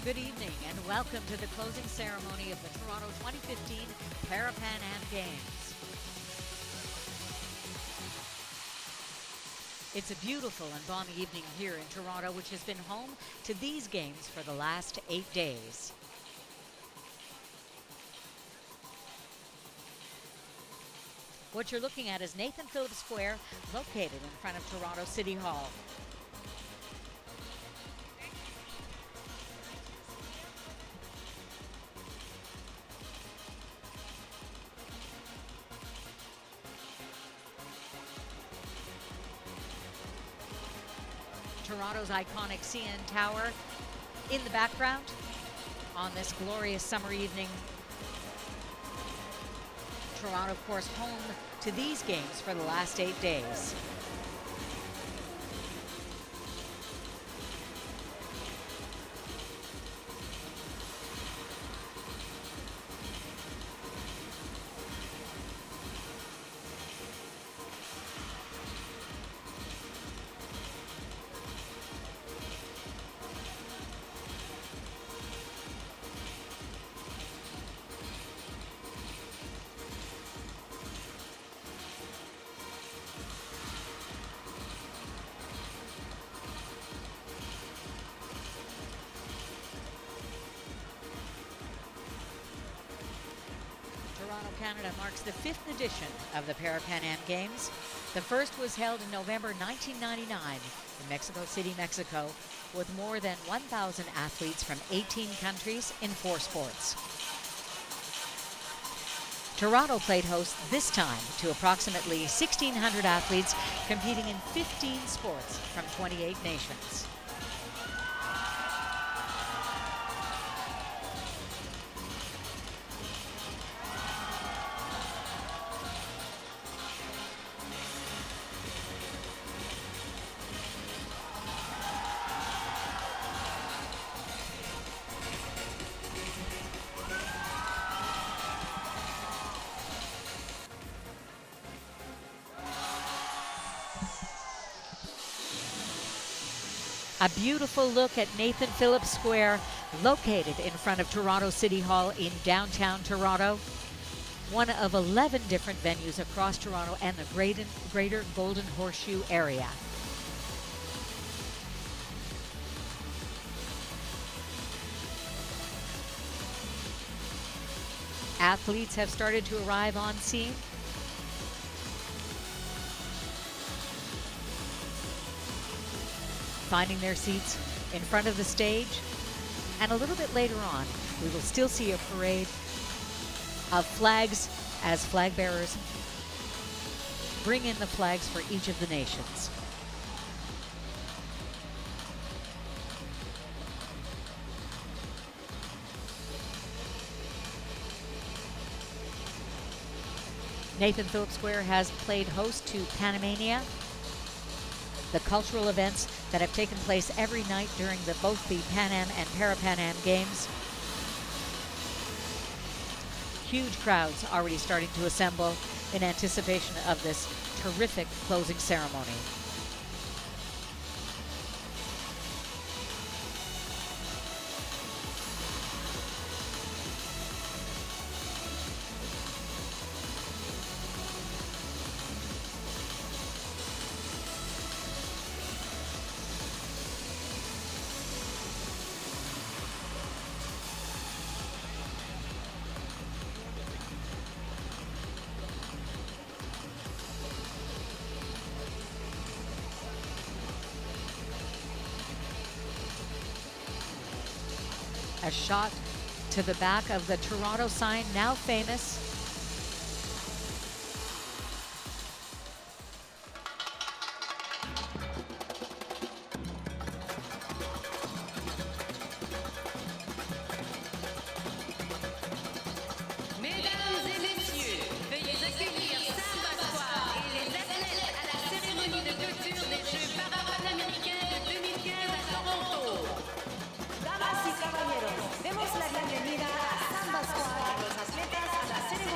Good evening and welcome to the closing ceremony of the Toronto 2015 Parapan Am Games. It's a beautiful and balmy evening here in Toronto, which has been home to these games for the last 8 days. What you're looking at is Nathan Phillips Square, located in front of Toronto City Hall. Toronto's iconic CN Tower in the background on this glorious summer evening. Toronto, of course, home to these games for the last 8 days. Toronto, Canada marks the 5th edition of the Parapan Am Games. The first was held in November 1999 in Mexico City, Mexico, with more than 1,000 athletes from 18 countries in 4 sports. Toronto played host this time to approximately 1,600 athletes competing in 15 sports from 28 nations. A beautiful look at Nathan Phillips Square, located in front of Toronto City Hall in downtown Toronto. One of 11 different venues across Toronto and the greater Golden Horseshoe area. Athletes have started to arrive on scene. Finding their seats in front of the stage. And a little bit later on, we will still see a parade of flags as flag bearers bring in the flags for each of the nations. Nathan Phillips Square has played host to Panamania, the cultural events that have taken place every night during both the Pan Am and Parapan Am Games. Huge crowds already starting to assemble in anticipation of this terrific closing ceremony. A shot to the back of the Toronto sign, now famous. Mesdames et messieurs, veuillez accueillir et les athlètes à la cérémonie de clôture des Jeux Parapan Américains de 2015 à Toronto. Damas y caballeros, demos la bienvenida a Samba Squad y los atletas a la ceremonia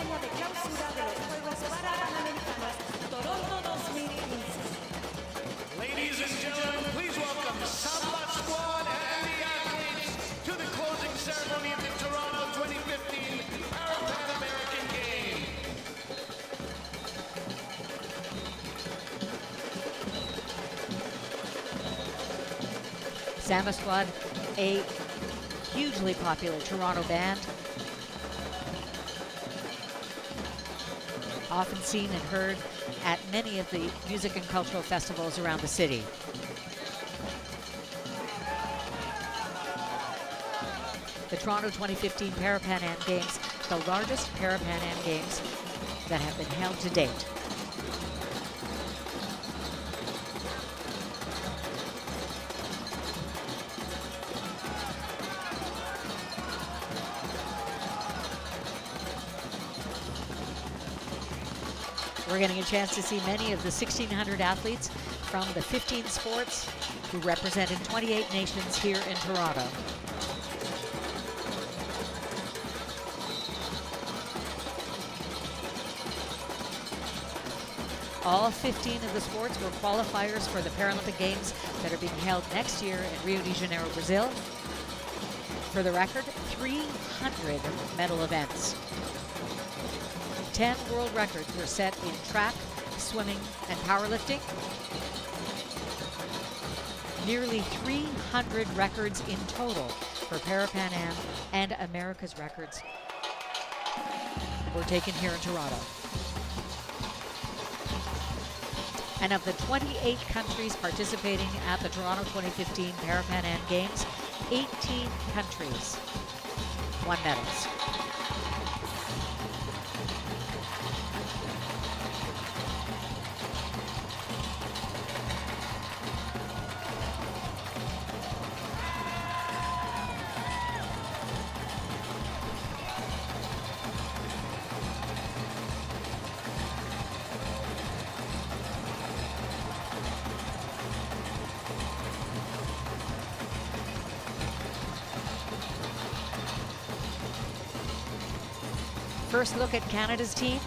Samba Squad, a hugely popular Toronto band, often seen and heard at many of the music and cultural festivals around the city. The Toronto 2015 Parapan Am Games, the largest Parapan Am Games that have been held to date. We're getting a chance to see many of the 1,600 athletes from the 15 sports who represented 28 nations here in Toronto. All 15 of the sports were qualifiers for the Paralympic Games that are being held next year in Rio de Janeiro, Brazil. For the record, 300 medal events. 10 world records were set in track, swimming, and powerlifting. Nearly 300 records in total for Parapan Am, and America's records were taken here in Toronto. And of the 28 countries participating at the Toronto 2015 Parapan Am Games, 18 countries won medals. First look at Canada's team.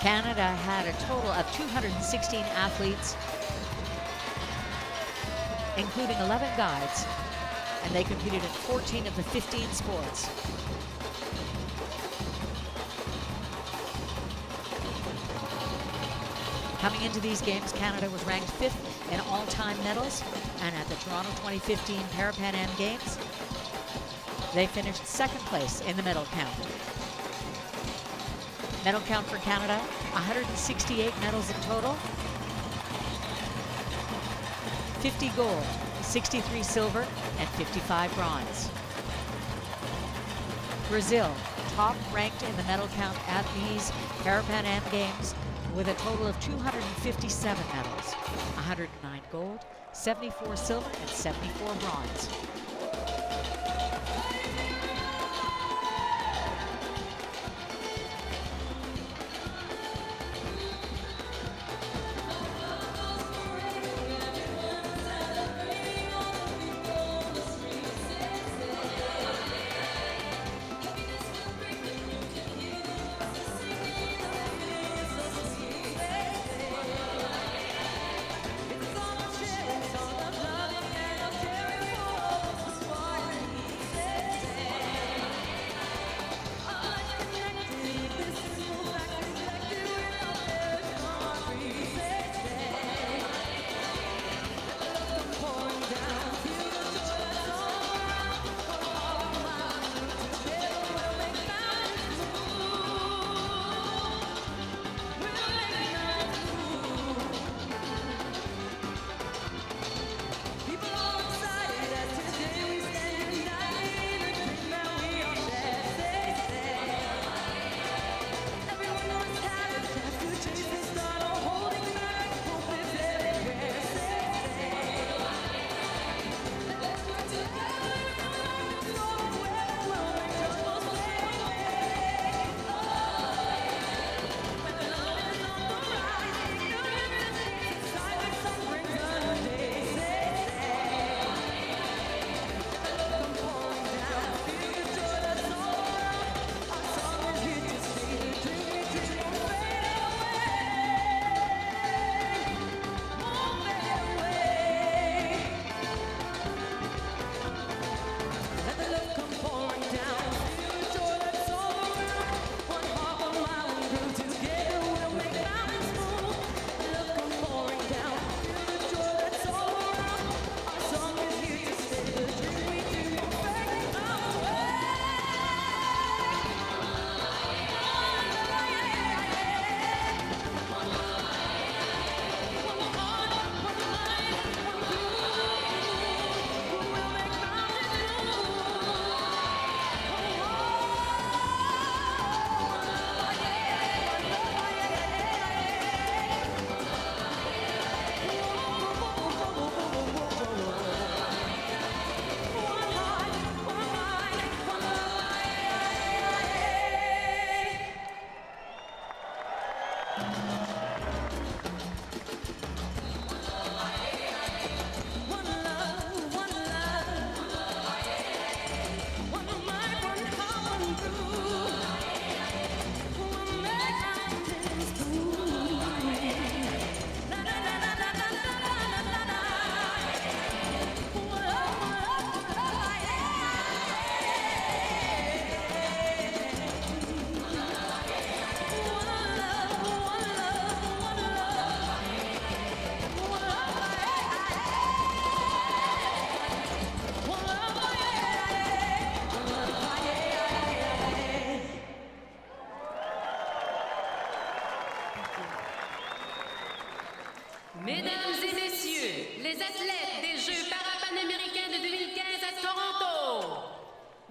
Canada had a total of 216 athletes, including 11 guides, and they competed in 14 of the 15 sports. Coming into these games, Canada was ranked 5th in all-time medals, and at the Toronto 2015 Parapan Am Games, they finished 2nd place in the medal count. Medal count for Canada, 168 medals in total, 50 gold, 63 silver, and 55 bronze. Brazil, top ranked in the medal count at these Parapan Am Games, with a total of 257 medals, 109 gold, 74 silver, and 74 bronze.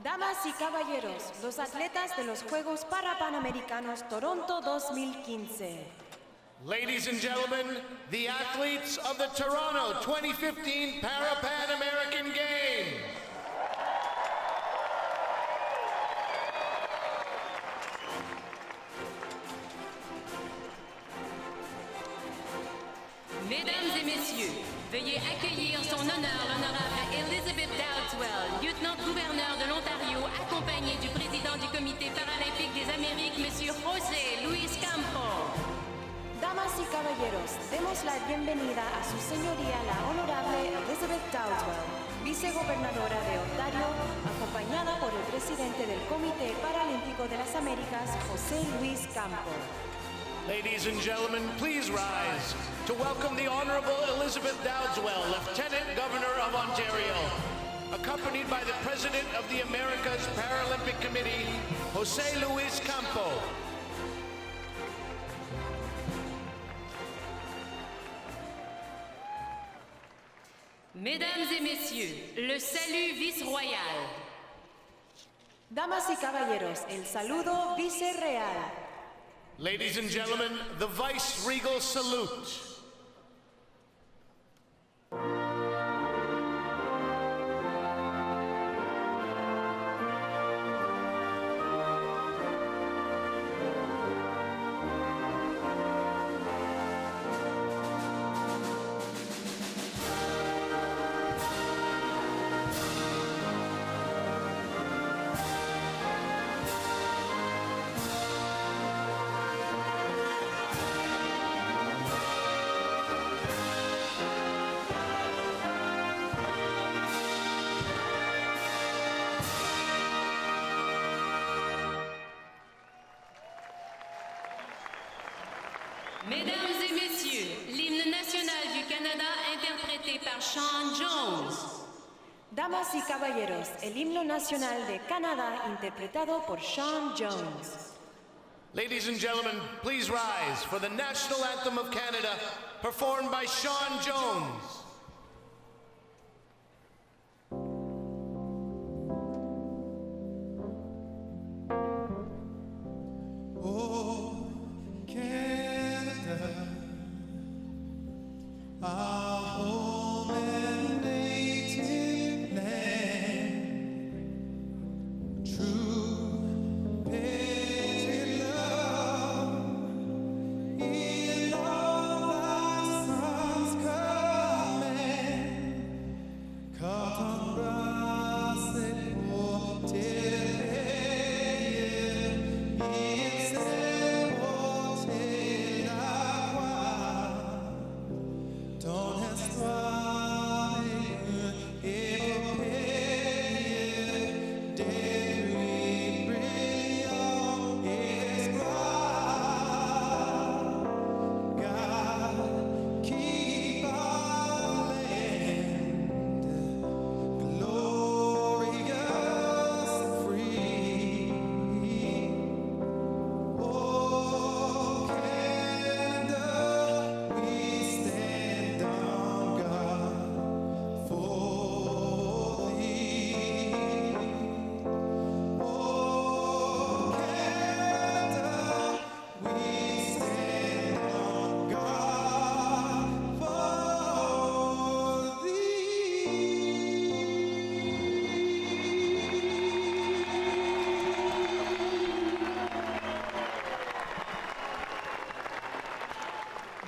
Damas y caballeros, los atletas de los Juegos Parapanamericanos Toronto 2015. Ladies and gentlemen, the athletes of the Toronto 2015 Parapan American Games. Mesdames et messieurs, veuillez accueillir son honneur l'honorable Elizabeth Dowdeswell, lieutenant-gouverneur de l'Ontario, accompagnée du président du Comité paralympique des Amériques, M. José Luis Campo. Damas y caballeros, demos la bienvenida a su señoría la honorable Elizabeth Dowdeswell, vicegobernadora de Ontario, acompañada por el presidente del Comité Paralímpico de las Américas, José Luis Campo. Ladies and gentlemen, please rise to welcome the Honorable Elizabeth Dowdeswell, Lieutenant Governor of Ontario, accompanied by the President of the Americas Paralympic Committee, José Luis Campo. Mesdames et messieurs, le salut vice-royal. Damas y caballeros, el saludo vicerreal. Ladies and gentlemen, the Vice-Regal Salute. Mesdames et messieurs, l'hymne national du Canada interprété par Sean Jones. Damas y caballeros, el himno nacional de Canadá interpretado por Sean Jones. Ladies and gentlemen, please rise for the National Anthem of Canada, performed by Sean Jones.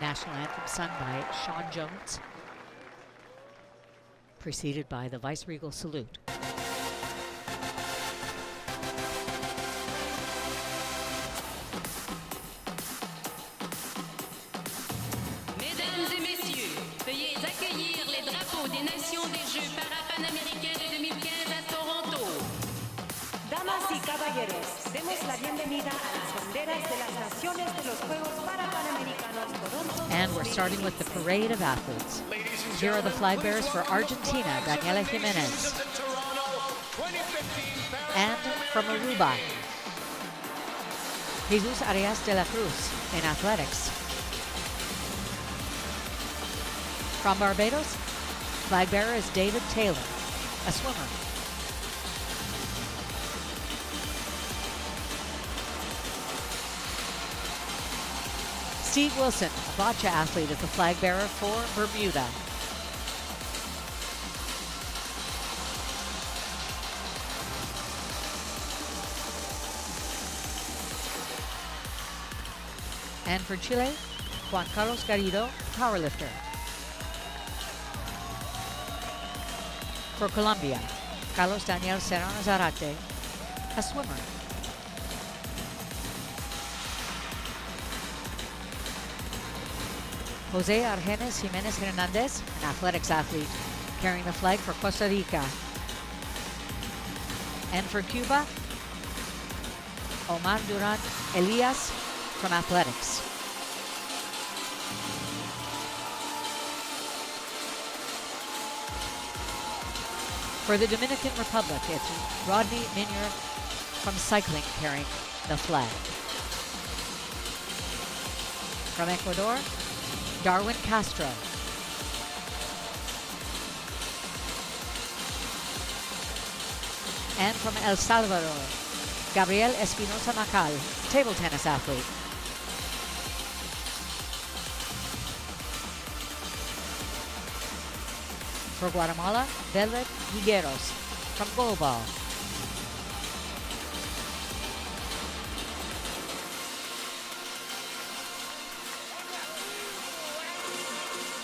National anthem sung by Sean Jones, preceded by the Vice-Regal Salute. Mesdames et messieurs, veuillez accueillir les drapeaux des nations des Jeux Parapan-Américains de 2015 à Toronto. Damas y caballeros, demos la bienvenida a las banderas de las naciones de los Juegos Parapanamericanos Toronto. And we're starting with the parade of athletes. Ladies and Here are the gentlemen, flag please bearers for welcome Argentina, Daniela Jimenez, of the Toronto 2015 Parapan and from American Aruba, Games. Jesus Arias de la Cruz in athletics. From Barbados, flag bearer is David Taylor, a swimmer. Steve Wilson, a bocce athlete, is the flag bearer for Bermuda. And for Chile, Juan Carlos Garrido, powerlifter. For Colombia, Carlos Daniel Serrano Zarate, a swimmer. Jose Argenis Jimenez Hernandez, an athletics athlete, carrying the flag for Costa Rica. And for Cuba, Omar Duran Elias from athletics. For the Dominican Republic, it's Rodney Minier from cycling carrying the flag. From Ecuador, Darwin Castro. And from El Salvador, Gabriel Espinosa Macal, table tennis athlete. For Guatemala, Velvet Higueros from goalball.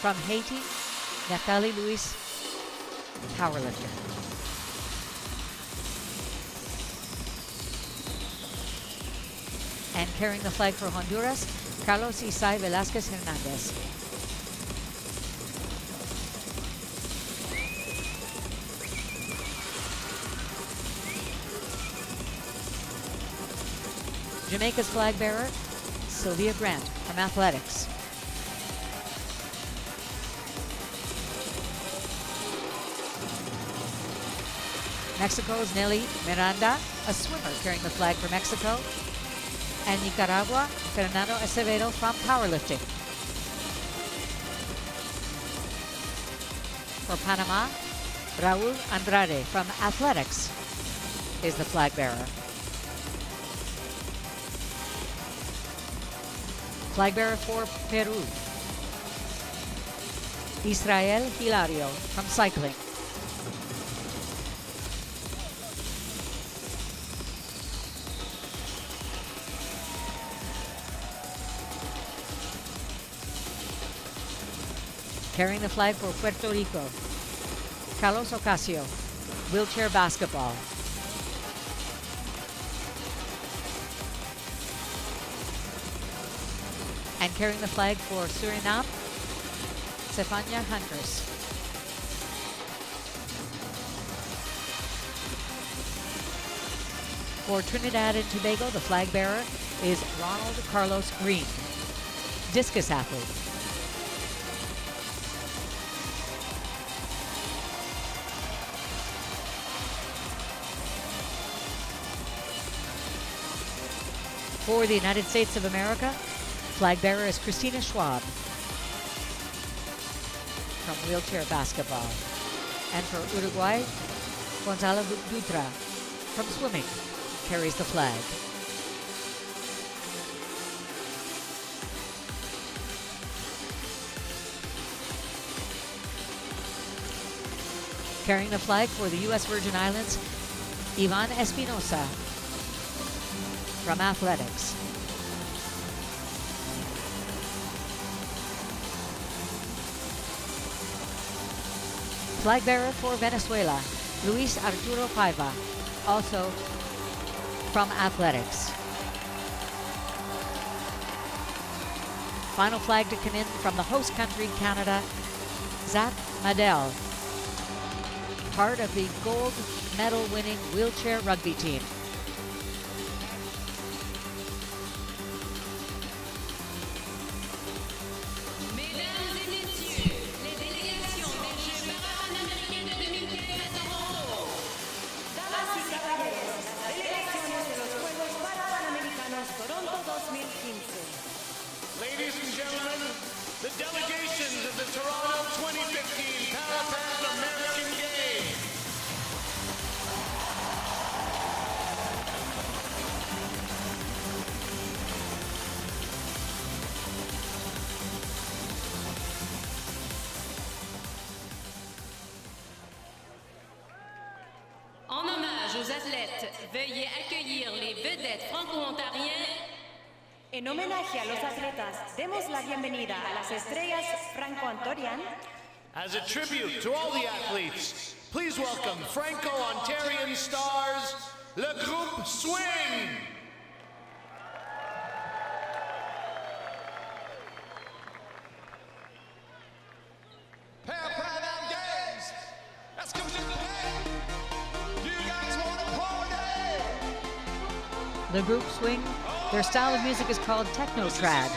From Haiti, Nathalie Luis, powerlifter. And carrying the flag for Honduras, Carlos Isai Velasquez Hernandez. Jamaica's flag bearer, Sylvia Grant from athletics. Mexico's Nelly Miranda, a swimmer carrying the flag for Mexico. And Nicaragua, Fernando Acevedo from powerlifting. For Panama, Raul Andrade from athletics is the flag bearer. Flag bearer for Peru, Israel Hilario from cycling. Carrying the flag for Puerto Rico, Carlos Ocasio, wheelchair basketball. And carrying the flag for Suriname, Stefania Hunters. For Trinidad and Tobago, the flag bearer is Ronald Carlos Green, discus athlete. For the United States of America, flag bearer is Christina Schwab from wheelchair basketball. And for Uruguay, Gonzalo Dutra from swimming carries the flag. Carrying the flag for the U.S. Virgin Islands, Ivan Espinosa from athletics. Flag bearer for Venezuela, Luis Arturo Paiva, also from athletics. Final flag to come in from the host country, Canada, Zach Madel, part of the gold medal winning wheelchair rugby team. Mesdames et messieurs, les délégations des Jeux Parapan American de 2015 à Toronto. Damas y caballeros, las delegaciones de los Juegos Panamericanos Toronto 2015. Ladies and gentlemen, the delegations of the Toronto 2015 Parapan American Games. aux athlètes, veuillez accueillir les vedettes franco-ontariens. En homenaje a los atletas, demos la bienvenida a las estrellas franco-ontarian. As a tribute to all the athletes, please welcome Franco-Ontarian stars, Le Groupe Swing! Parapan American Games. Let's go to the game. You guys want to party? The group swing. Their style of music is called techno trad.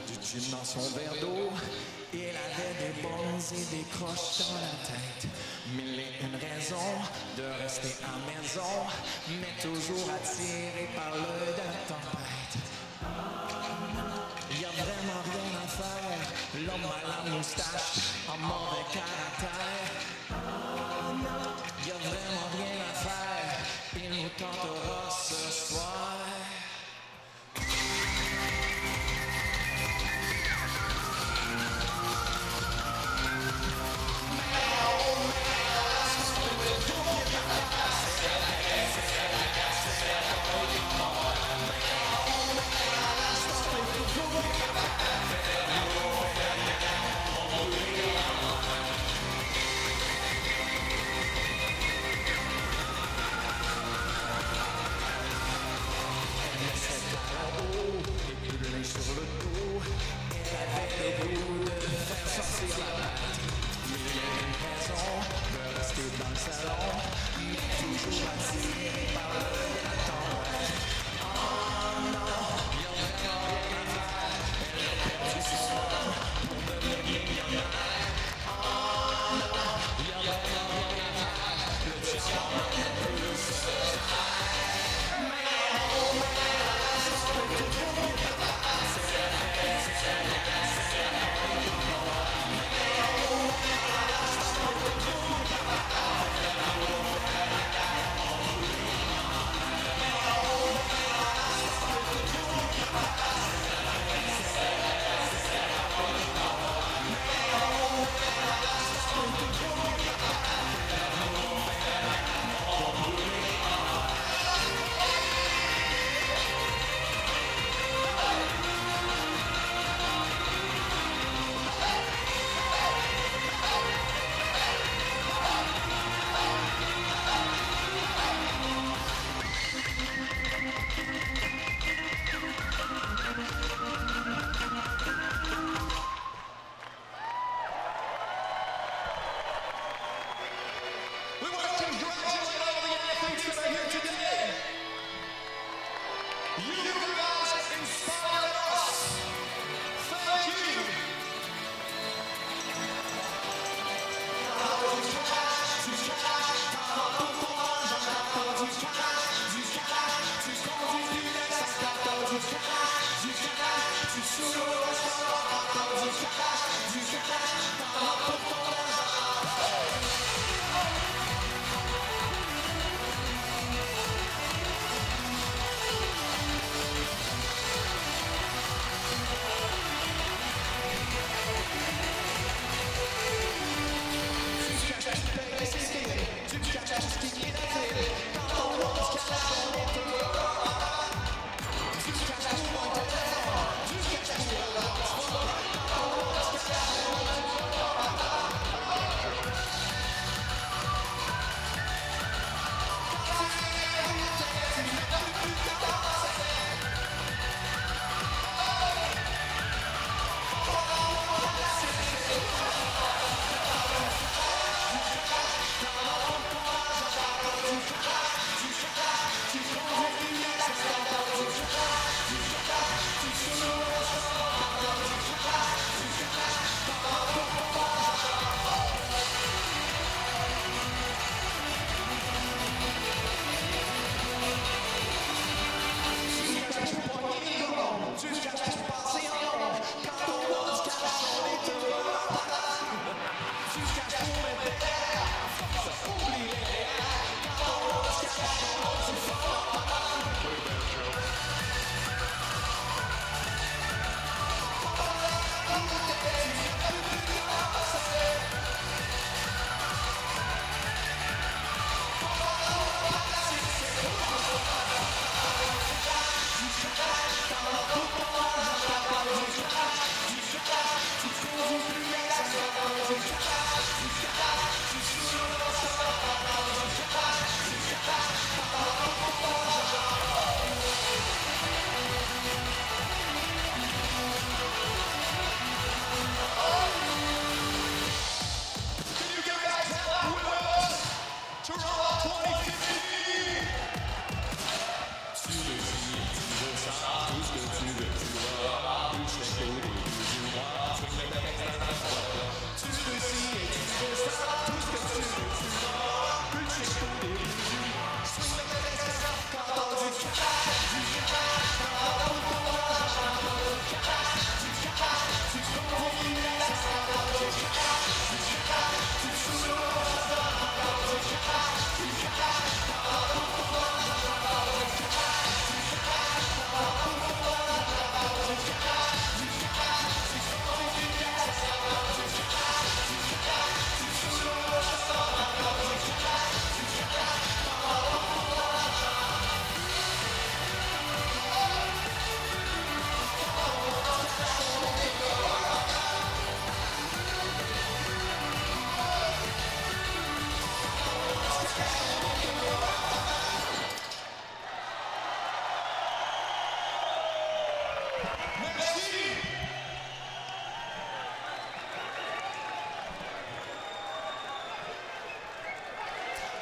Du gym dans son verre d'eau. Il avait des bonnes et des croches dans la tête. Mille et une raisons de rester à maison, mais toujours attiré par l'œil de la tempête. Y a vraiment rien à faire, l'homme à la moustache, en mauvais caractère. Y a vraiment rien à faire, il nous tentera ce soir.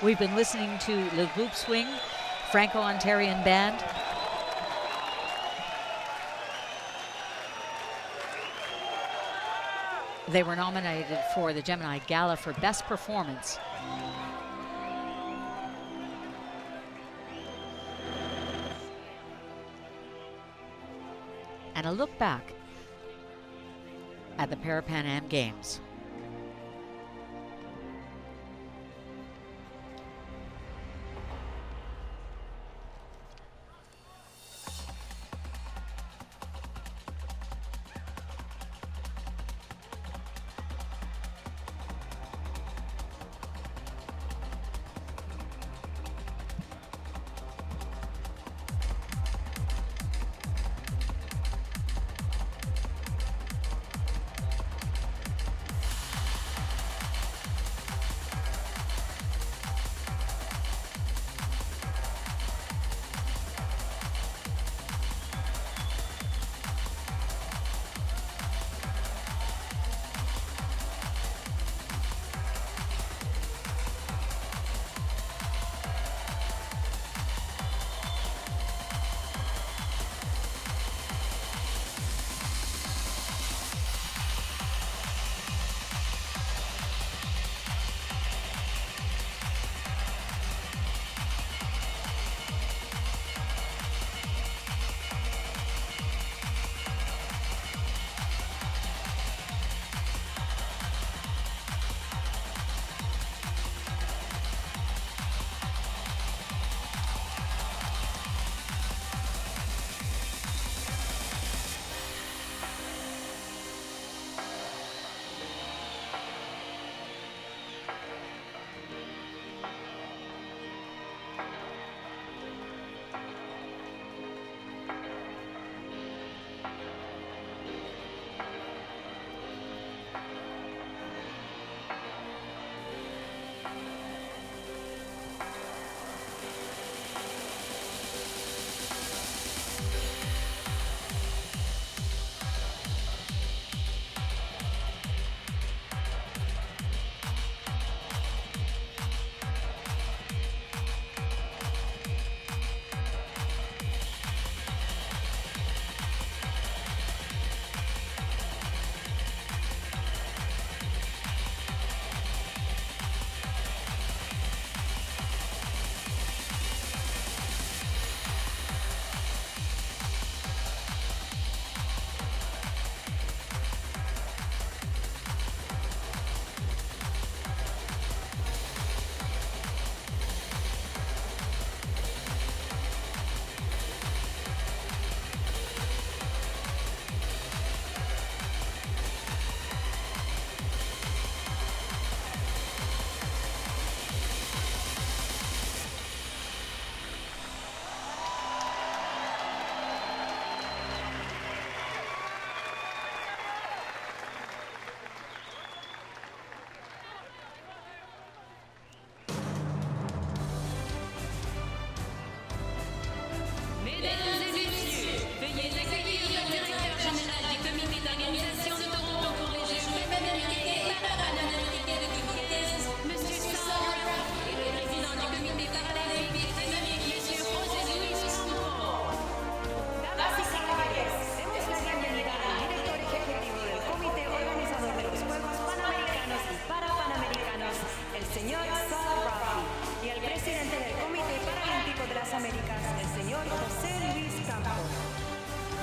We've been listening to Le Groupe Swing, Franco-Ontarian band. They were nominated for the Gemini Gala for Best Performance. And a look back at the Parapan Am Games.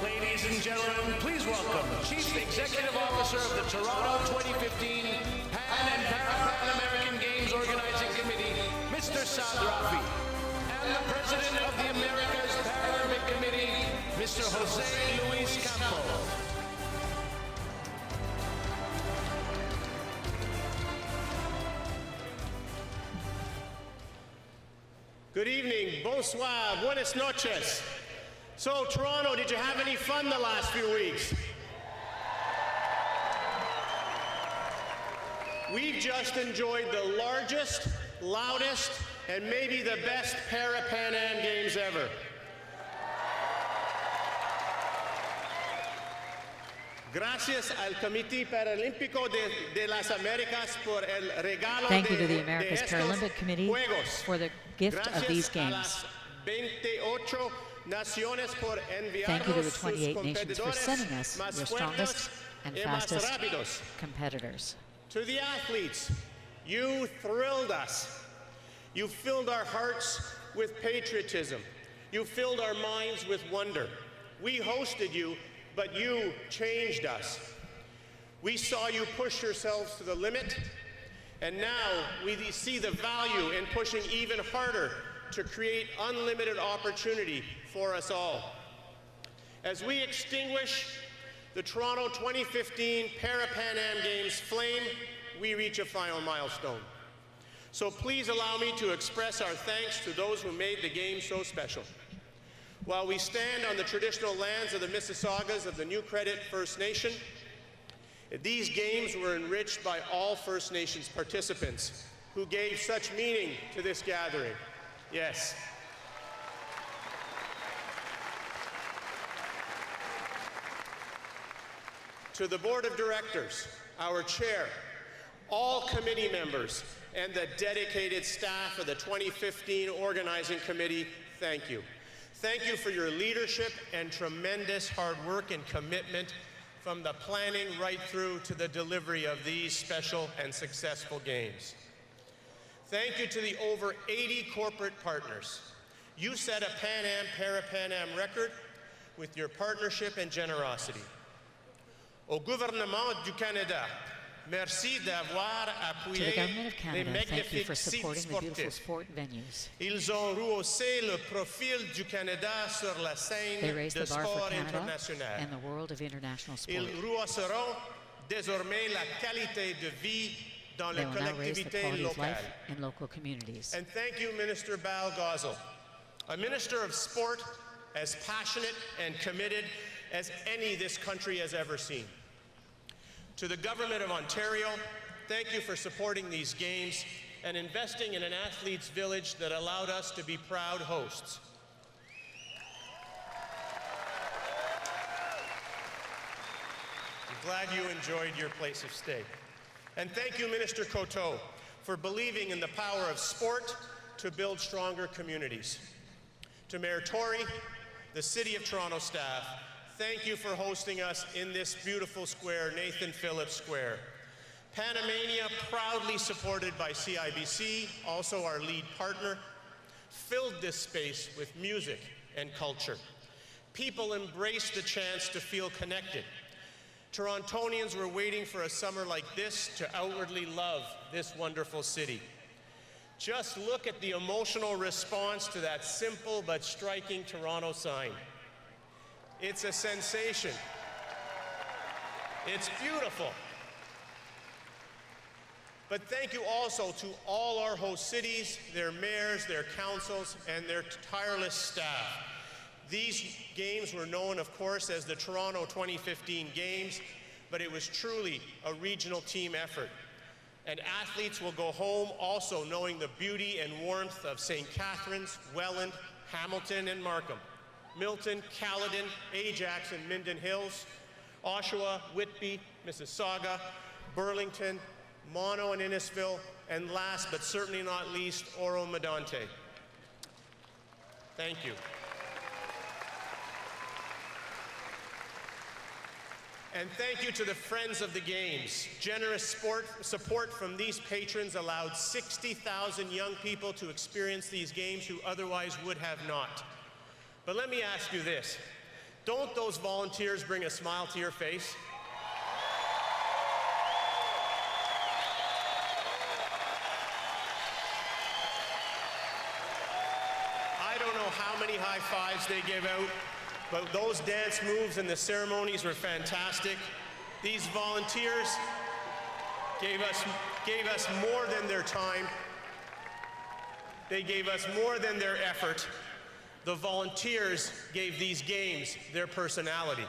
Ladies and gentlemen, please welcome Chief Executive Officer of the Toronto 2015 Pan and Parapan American Games Organizing Committee, Mr. Saad Rafi, and the President of the Americas Paralympic Committee, Mr. Jose Luis Campo. Good evening, bonsoir, buenas noches. So, Toronto, did you have any fun the last few weeks? We've just enjoyed the largest, loudest, and maybe the best Parapan Am Games ever. Gracias al Comité Paralímpico de las Américas por el regalo Thank you to the de America's estos Paralympic Committee Juegos. for the gift of these Gracias a games. las 28 naciones por Thank you to the enviarnos sus 28 nations for competidores sending us más your strongest fuertes and y más fastest rápidos. competitors. To the athletes, you thrilled us. You filled our hearts with patriotism. You filled our minds with wonder. We hosted you, but you changed us. We saw you push yourselves to the limit, and now we see the value in pushing even harder to create unlimited opportunity for us all. As we extinguish the Toronto 2015 Parapan Am Games flame, we reach a final milestone. So please allow me to express our thanks to those who made the Games so special. While we stand on the traditional lands of the Mississaugas of the New Credit First Nation, these games were enriched by all First Nations participants who gave such meaning to this gathering. Yes. To the Board of Directors, our chair, all committee members, and the dedicated staff of the 2015 Organizing Committee, thank you. Thank you for your leadership and tremendous hard work and commitment from the planning right through to the delivery of these special and successful games. Thank you to the over 80 corporate partners. You set a Pan Am, Parapan Am record with your partnership and generosity. Au gouvernement du Canada, merci d'avoir To the appuyé Government of les Canada, thank you for magnifiques sites supporting the beautiful sportifs. sport venues. Ils ont rehaussé le profil du Canada sur la scène They raised de the bar for sport Canada international. and the world of international sport. Ils rehausseront désormais la qualité de vie dans They les will now raise the collectivités quality of life locales. in local communities. And thank you, Minister Balgazel, a minister of sport as passionate and committed as any this country has ever seen. To the Government of Ontario, thank you for supporting these games and investing in an athletes' village that allowed us to be proud hosts. I'm glad you enjoyed your place of stay. And thank you, Minister Coteau, for believing in the power of sport to build stronger communities. To Mayor Tory, the City of Toronto staff, thank you for hosting us in this beautiful square, Nathan Phillips Square. Panamania, proudly supported by CIBC, also our lead partner, filled this space with music and culture. People embraced the chance to feel connected. Torontonians were waiting for a summer like this to outwardly love this wonderful city. Just look at the emotional response to that simple but striking Toronto sign. It's a sensation. It's beautiful. But thank you also to all our host cities, their mayors, their councils, and their tireless staff. These games were known, of course, as the Toronto 2015 Games, but it was truly a regional team effort. And athletes will go home also knowing the beauty and warmth of St. Catharines, Welland, Hamilton, and Markham, Milton, Caledon, Ajax, and Minden Hills, Oshawa, Whitby, Mississauga, Burlington, Mono and Innisfil, and last but certainly not least, Oro Medonte. Thank you. And thank you to the Friends of the Games. Generous support from these patrons allowed 60,000 young people to experience these games who otherwise would have not. But let me ask you this. Don't those volunteers bring a smile to your face? I don't know how many high fives they give out, but those dance moves and the ceremonies were fantastic. These volunteers gave us more than their time. They gave us more than their effort. The volunteers gave these games their personality.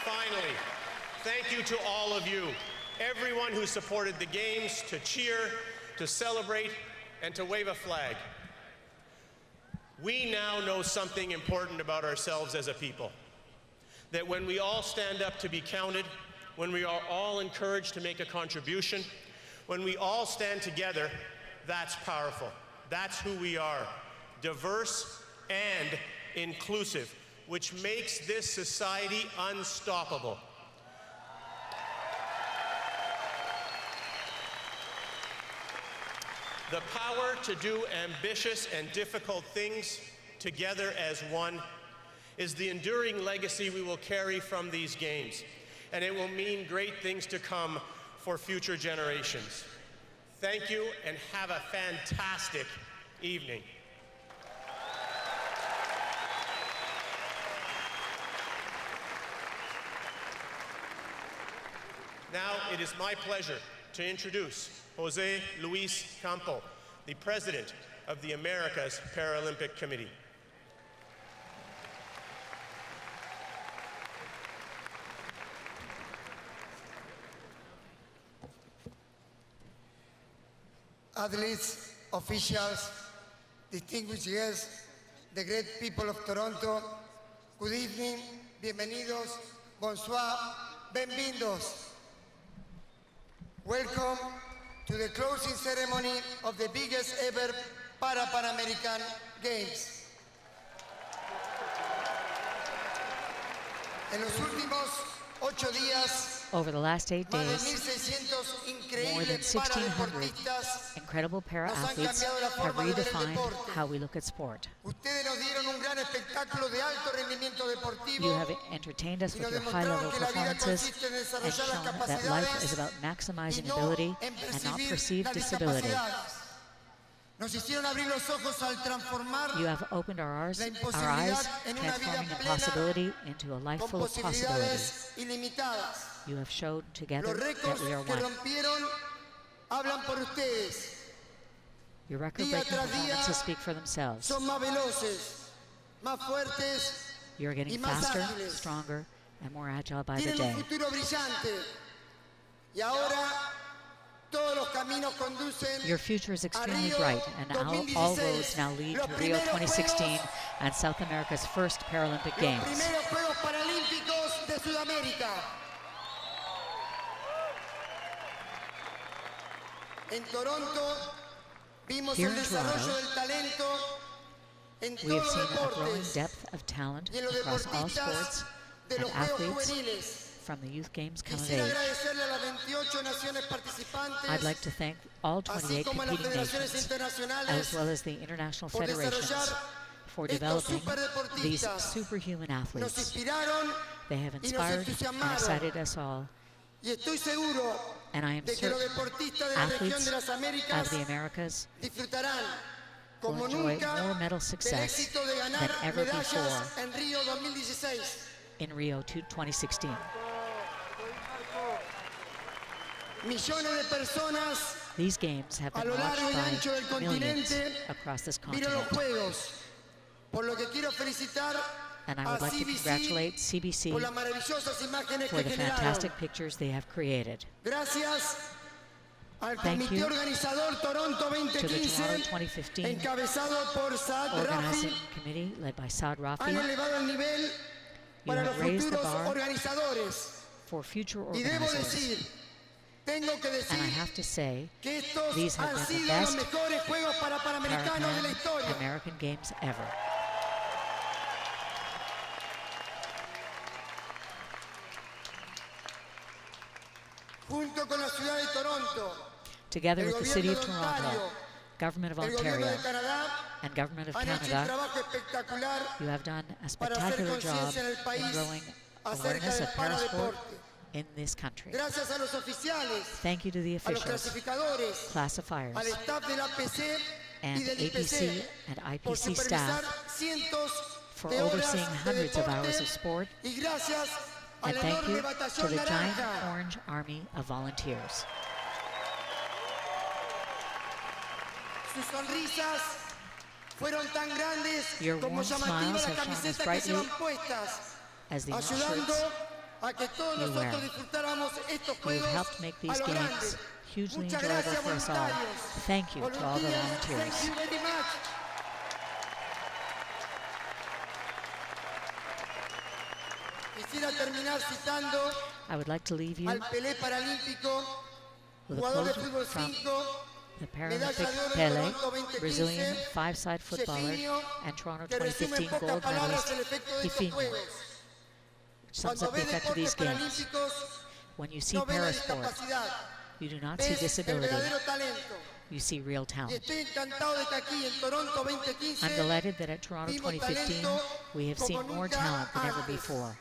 Finally, thank you to all of you, everyone who supported the games, to cheer, to celebrate, and to wave a flag. We now know something important about ourselves as a people. That when we all stand up to be counted, when we are all encouraged to make a contribution, when we all stand together, that's powerful. That's who we are, diverse and inclusive, which makes this society unstoppable. The power to do ambitious and difficult things together as one is the enduring legacy we will carry from these games, and it will mean great things to come for future generations. Thank you, and have a fantastic evening. Now it is my pleasure to introduce Jose Luis Campo, the President of the Americas Paralympic Committee. Athletes, officials, distinguished guests, the great people of Toronto, good evening, bienvenidos, bonsoir, benvindos. Welcome to the closing ceremony of the biggest ever Parapan American Games. En los últimos 8 días, Over the last 8 más de days, 1.600 more than increíbles 1,600 paradeportistas incredible para nos han athletes cambiado la have forma de ver el redefined deporte. how we look at sport. Ustedes nos dieron un gran espectáculo de alto rendimiento deportivo You have entertained us y with nos your high-level demostraron que la vida performances consiste en and desarrollar las shown that life is capacidades about y maximizing no ability en and not percibir perceived las disability. discapacidades. Nos hicieron abrir los ojos al transformar You have opened our eyes, la imposibilidad en una vida transforming plena impossibility into a life con full of possibilities. posibilidades ilimitadas. You have showed together Los that récords we are que one. rompieron hablan por ustedes. Your Día record-breaking tras día performances speak for themselves. son más veloces, más fuertes, You're y getting más faster, ágiles. stronger, and more agile by the Tienen day. un futuro brillante. Y ahora todos los caminos conducen Your future is a extremely Río bright, and all 2016, roads now lead los to Rio primeros 2016 and South America's first Paralympic los Games. primeros Juegos Paralímpicos de Sudamérica. En Toronto vimos Here el in desarrollo Toronto, del talento en We have todos seen los a growing deportes depth of talent y en los across all deportistas sports de and los Juegos athletes Juveniles. from the youth games come of Quisiera age. agradecerle a las 28 naciones participantes, I'd like to thank all así 28 como a las competing federaciones nations, internacionales, as well as the international por federations, desarrollar for estos developing these superdeportistas. superhuman Nos athletes. inspiraron They have y nos inspired and entusiasmaron. excited us all, Y estoy seguro and I am de que los certain deportistas de la región athletes de las of Américas the Americas disfrutarán will como enjoy nunca more medal del success éxito de ganar than ever medallas before en Río 2016. in Rio 2016. Millones de personas These games have a been lo watched largo y ancho del by millions continente across this vieron los continent, Juegos, por lo que quiero felicitar and I a would like to CBC congratulate CBC por las maravillosas imágenes for que the generaron. fantastic pictures they have created. Gracias al Thank Comité you Organizador Toronto to the 2015, Toronto 2015 encabezado por Saad Organizing Rafi, Committee led by Saad han Rafi elevado el nivel para los have raised the futuros bar organizadores. for future Y debo organizers. decir, tengo que And I decir have to say, que estos these have han been the sido los best mejores Juegos Panamericanos de la Parapan historia. American Games ever. Junto con la ciudad de Toronto, Together el with the City of gobierno de Toronto, Ontario, Government of el gobierno Ontario, de Canadá, and Government of han hecho un Canada, trabajo espectacular you have done a para hacer spectacular job conciencia en el in país growing acerca awareness del of parasport paradeporte. in this country. Gracias a los oficiales, Thank you to the a los officials, clasificadores, classifiers, al staff del APC y and del APC IPC and por IPC supervisar staff cientos for de horas overseeing de hundreds of hours deporte of sport, y gracias a and la thank you enorme to batallón the giant naranja. Orange Army of volunteers. Sus sonrisas fueron tan grandes Your como warm llamativas smiles las have shone as camisetas que brightly llevan puestas, as the ayudando shirts a que todos you wear. nosotros disfrutáramos estos You've juegos helped make a these lo games grande. hugely Muchas enjoyable gracias, for us all. voluntarios. Thank you to all the Volunteers, thank volunteers. you very much. Quisiera terminar citando I would like to leave you al Pelé Paralímpico, with a jugador de quote fútbol from 5, the medalla Paralympic de oro en Pele, Toronto 2015, Brazilian five-side footballer, Chefinho, and Toronto que resume en 2015 pocas gold palabras medalist, el efecto de estos Chefinho, Juegos. which sums Cuando up the ve effect of these deportes games. paralímpicos, When you see no ve la parasport, discapacidad, you do not see ves el disability, verdadero talento. you see real Y talent. estoy encantado de que aquí en Toronto 2015 I'm delighted that at Toronto vimos 2015, talento we have como seen more nunca talent than ever antes. before.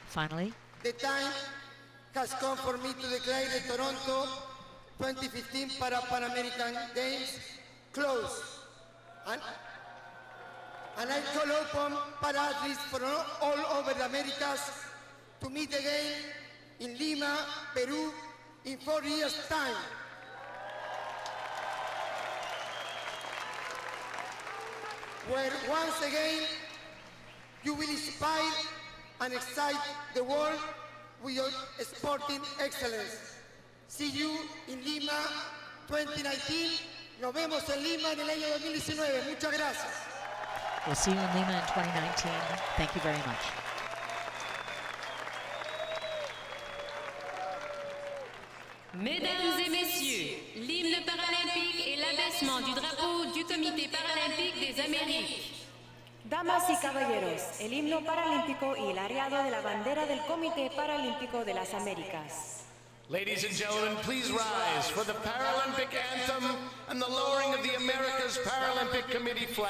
Finally, the time has come for me to declare the Toronto 2015 Parapan American Games closed. And I call upon para-athletes from all over the Americas to meet again in Lima, Peru, in 4 years' time. Where once again you will inspire and excite the world with your sporting excellence. See you in Lima 2019. Nos vemos en Lima en el año 2019. Muchas gracias. we'll see you in Lima in 2019. Thank you very much. Mesdames et messieurs, l'hymne paralympique et l'abaissement du drapeau du Comité paralympique des Amériques. Damas y caballeros, el himno paralímpico y el arriado de la bandera del Comité Paralímpico de las Américas. Ladies and gentlemen, please rise for the Paralympic anthem and the lowering of the America's Paralympic Committee flag.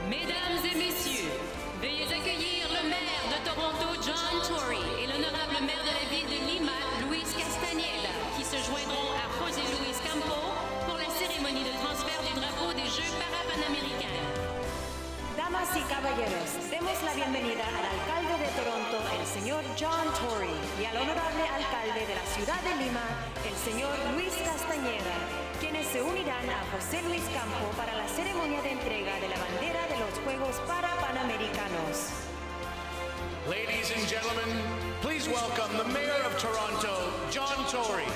Mesdames et messieurs, veuillez accueillir le maire de Toronto, John Tory, et l'honorable maire de la ville de Lima, Luis Castañeda, qui se joindront à José Luis Campo pour la cérémonie de transfert du drapeau des Jeux parapanaméricains. Damas y caballeros, demos la bienvenida al alcalde de Toronto, el señor John Tory, y al honorable alcalde de la ciudad de Lima, el señor Luis Castañeda, quienes se unirán a José Luis Campo para la ceremonia de entrega de la bandera de los Juegos Parapanamericanos. Ladies and gentlemen, please welcome the Mayor of Toronto, John Tory,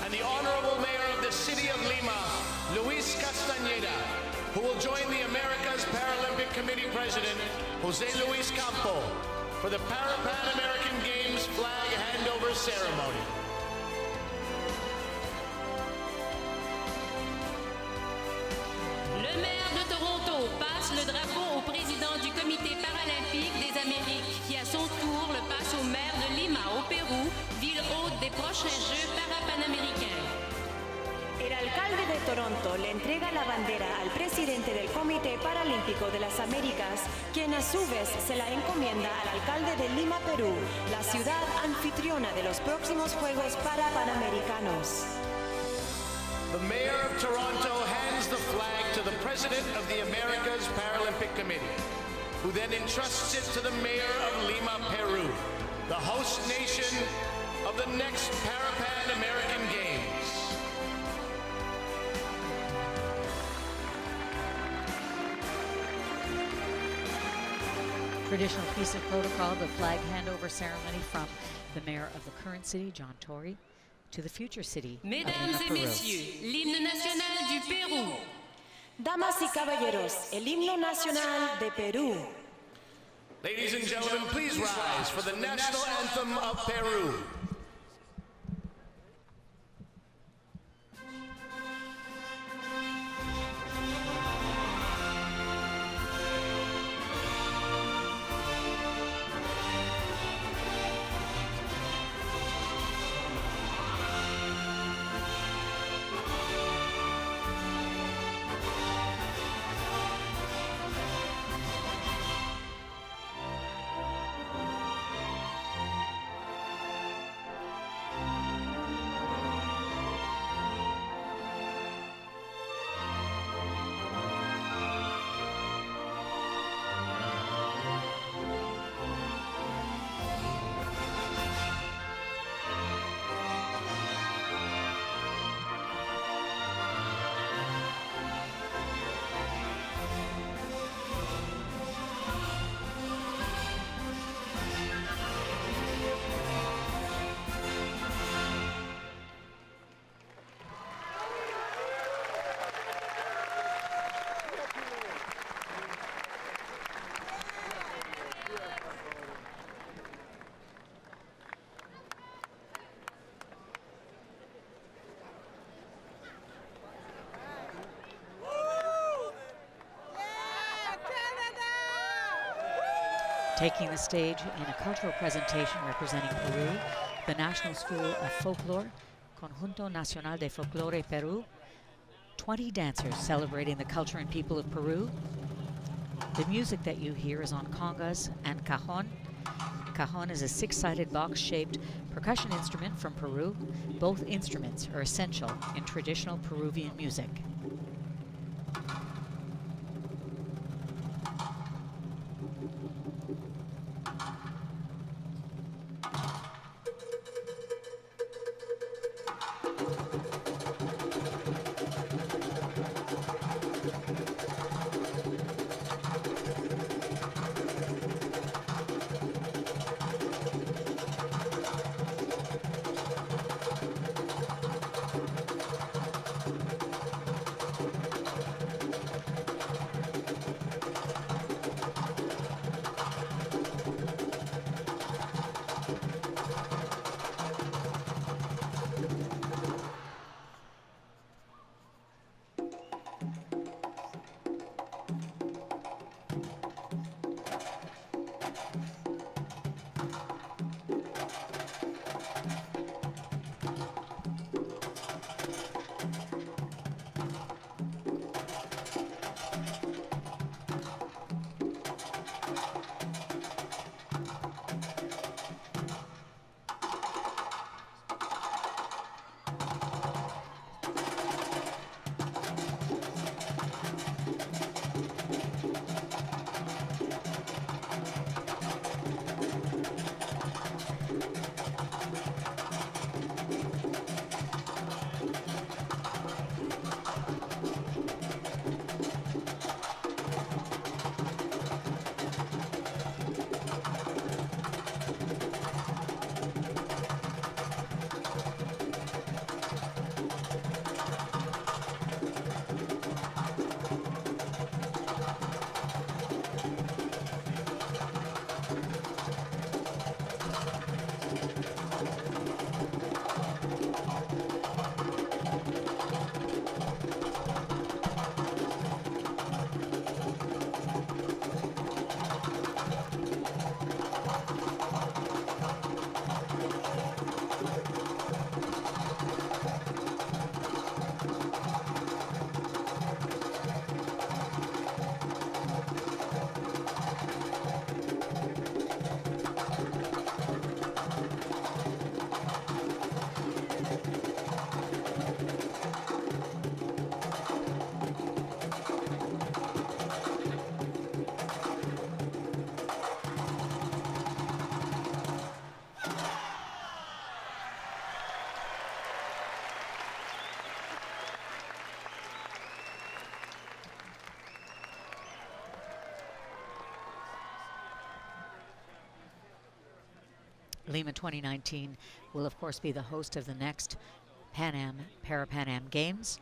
and the Honorable Mayor of the City of Lima, Luis Castañeda, who will join the America's Paralympic Committee President, Jose Luis Campo, for the Parapan American Games flag handover ceremony. Le maire de Toronto passe le drapeau au président du comité paralympique des Amériques, qui à son tour le passe au maire de Lima, au Pérou, ville hôte des prochains Jeux Parapan Americains. El alcalde de Toronto le entrega la bandera al presidente del Comité Paralímpico de las Américas, quien a su vez se la encomienda al alcalde de Lima, Perú, la ciudad anfitriona de los próximos Juegos Parapanamericanos. The mayor of Toronto hands the flag to the president of the Americas Paralympic Committee, who then entrusts it to the mayor of Lima, Peru, the host nation of the next Parapan American Games. Traditional piece of protocol, the flag handover ceremony from the mayor of the current city, John Tory, to the future city of Mesdames Lima, et Peru. messieurs, l'hymne national du Pérou. Damas y caballeros, el himno nacional de Perú. Ladies and gentlemen, please rise for the national anthem of Peru. Taking the stage in a cultural presentation representing Peru, the National School of Folklore, Conjunto Nacional de Folklore Peru, 20 dancers celebrating the culture and people of Peru. The music that you hear is on congas and cajon. Cajon is a six-sided box-shaped percussion instrument from Peru. Both instruments are essential in traditional Peruvian music. Lima 2019 will, of course, be the host of the next Parapan Am Games.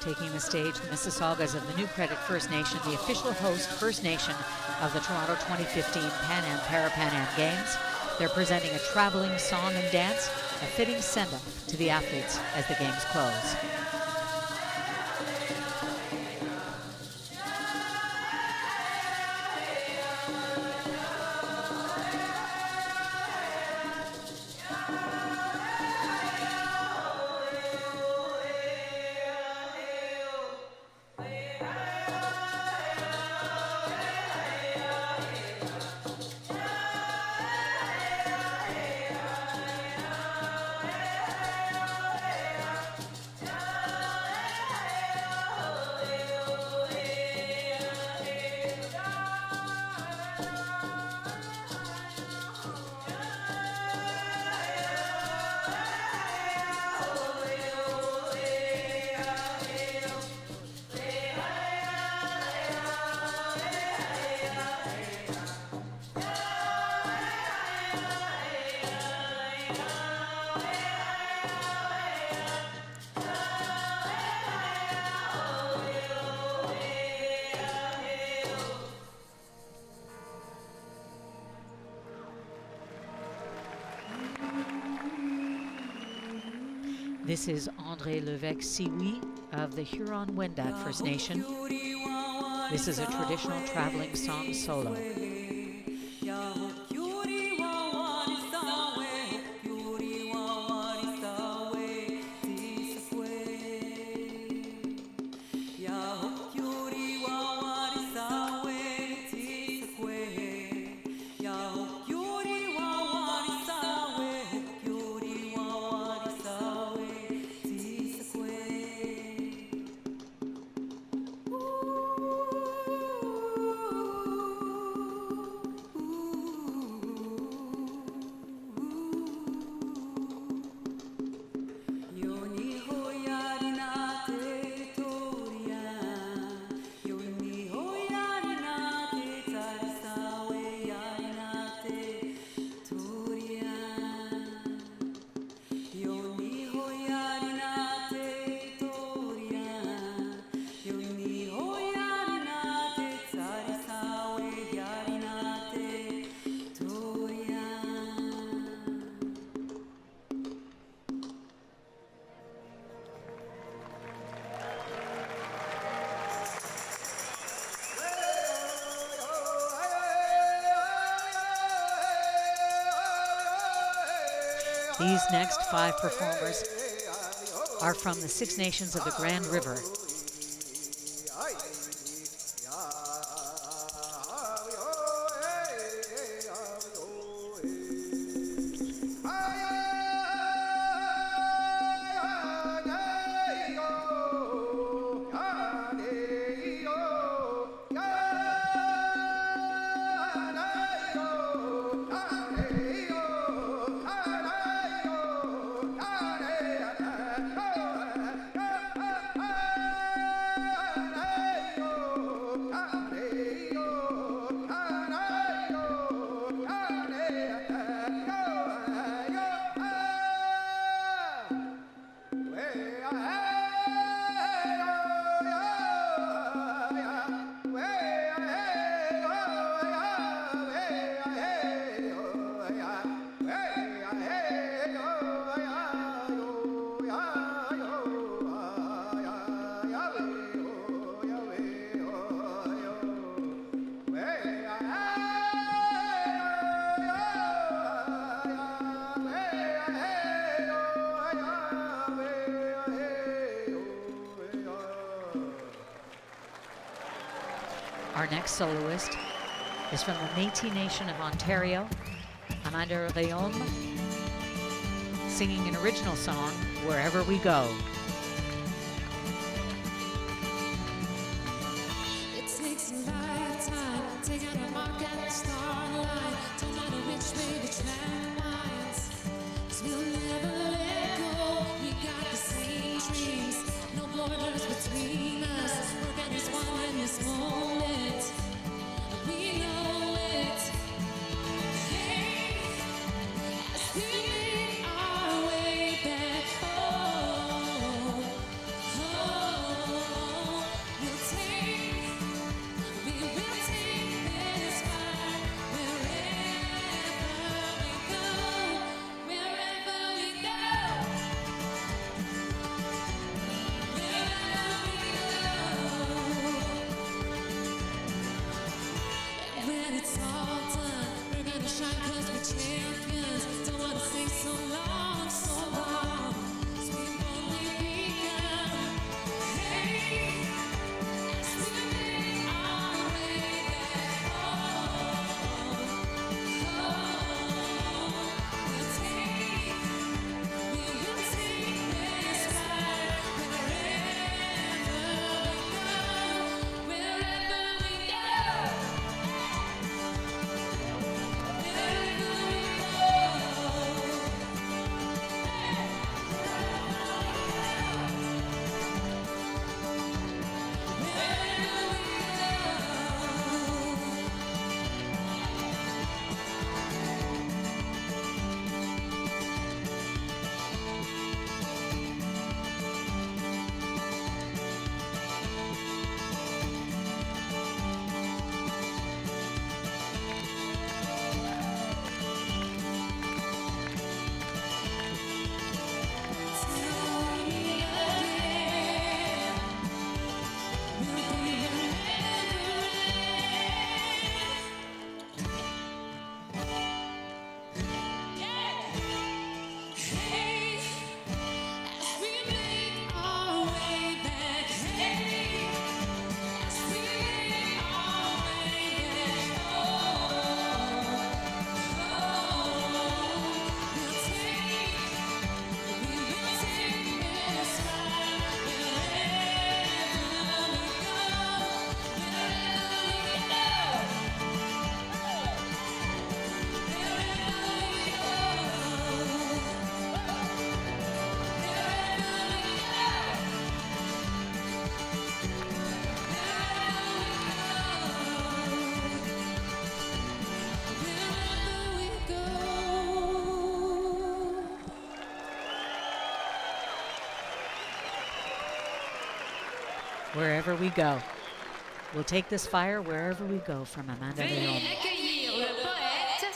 Taking the stage, the Mississaugas of the New Credit First Nation, the official host First Nation of the Toronto 2015 Parapan Am Games. They're presenting a traveling song and dance, a fitting send-off to the athletes as the games close. This is André Levesque Siwi of the Huron-Wendat First Nation. This is a traditional traveling song solo. These next 5 performers are from the 6 nations of the Grand River. Our next soloist is from the Métis Nation of Ontario, Amanda Leon, singing an original song, Wherever We Go. It takes a lifetime to get a mark at the start line. Don't matter which way the track winds, 'cause we'll never let go. We got the same dreams, no borders between us. We're getting one in this moment. We we make our way back home. We'll take this fire wherever we go, wherever we go, wherever we go. And when it's all done, we're gonna shine 'cause we're champions. Don't wanna stay so long, so long. 'Cause we've only begun. Hey, as we make our way back home, we'll take this fire wherever we go, wherever we go. Wherever we go. We'll take this fire wherever we go from Amanda Veuillez Leon. accueillir le poète.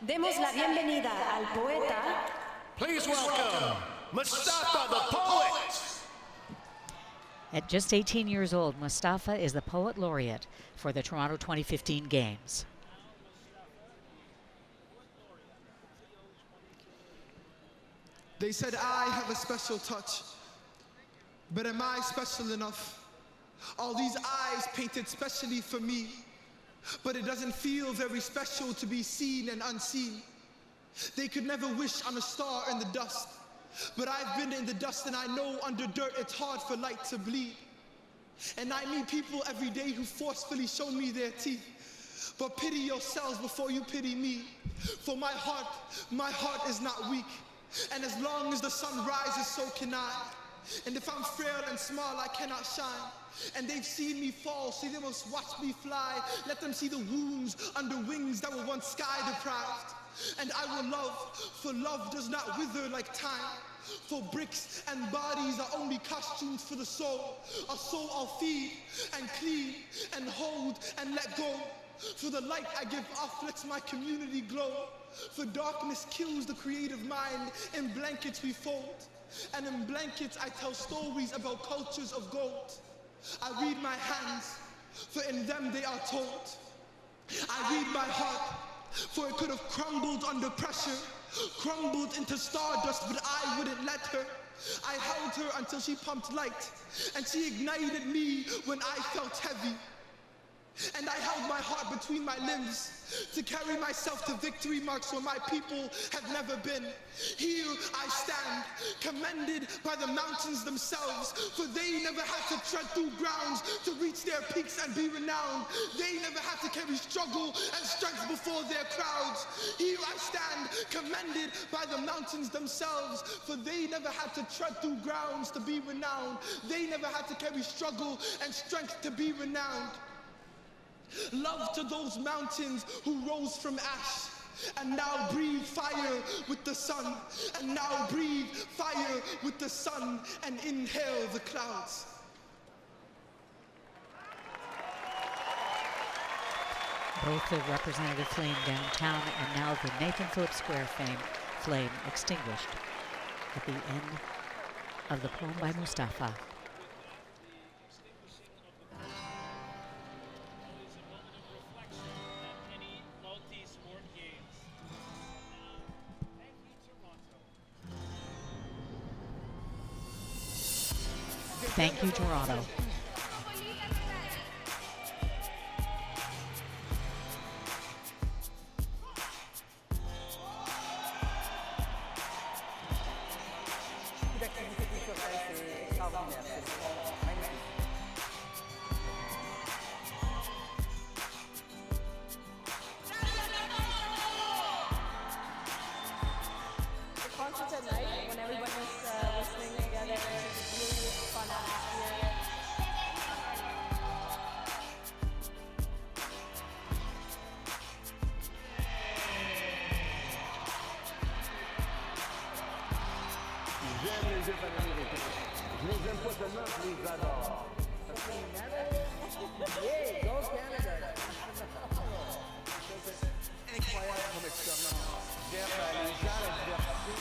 Demos la bienvenida al poeta Please welcome Mustafa the poet. At just 18 years old, Mustafa is the poet laureate for the Toronto 2015 Games. They said I have a special touch, but am I special enough? All these eyes painted specially for me, but it doesn't feel very special to be seen and unseen. They could never wish on a star in the dust, but I've been in the dust and I know under dirt it's hard for light to bleed. And I meet people every day who forcefully show me their teeth. But pity yourselves before you pity me, for my heart is not weak. And as long as the sun rises, so can I. And if I'm frail and small, I cannot shine. And they've seen me fall, so they must watch me fly. Let them see the wounds under wings that were once sky deprived. And I will love, for love does not wither like time. For bricks and bodies are only costumes for the soul. A soul I'll feed and clean and hold and let go. For the light I give off lets my community glow. For darkness kills the creative mind. In blankets we fold, and in blankets I tell stories about cultures of gold. I read my hands, for in them they are told. I read my heart, for it could have crumbled under pressure, crumbled into stardust, but I wouldn't let her. I held her until she pumped light, and she ignited me when I felt heavy. And I held my heart between my limbs to carry myself to victory marks where my people have never been. Here I stand, commended by the mountains themselves, for they never had to tread through grounds to reach their peaks and be renowned. They never had to carry struggle and strength before their crowds. Here I stand, commended by the mountains themselves, for they never had to tread through grounds to be renowned. They never had to carry struggle and strength to be renowned. Love to those mountains who rose from ash, and now breathe fire with the sun, and now breathe fire with the sun, and inhale the clouds. Both the representative flame downtown and now the Nathan Phillips Square flame extinguished at the end of the poem by Mustafa. Thank you, Toronto. Concerts at night, when everybody's listening together, it's really fun atmosphere. J'aime les Jeux panaméricains. Je les aime pas seulement, je les adore. Yeah, go Canada! Incroyable comme expérience. J'aime les gens, la diversité.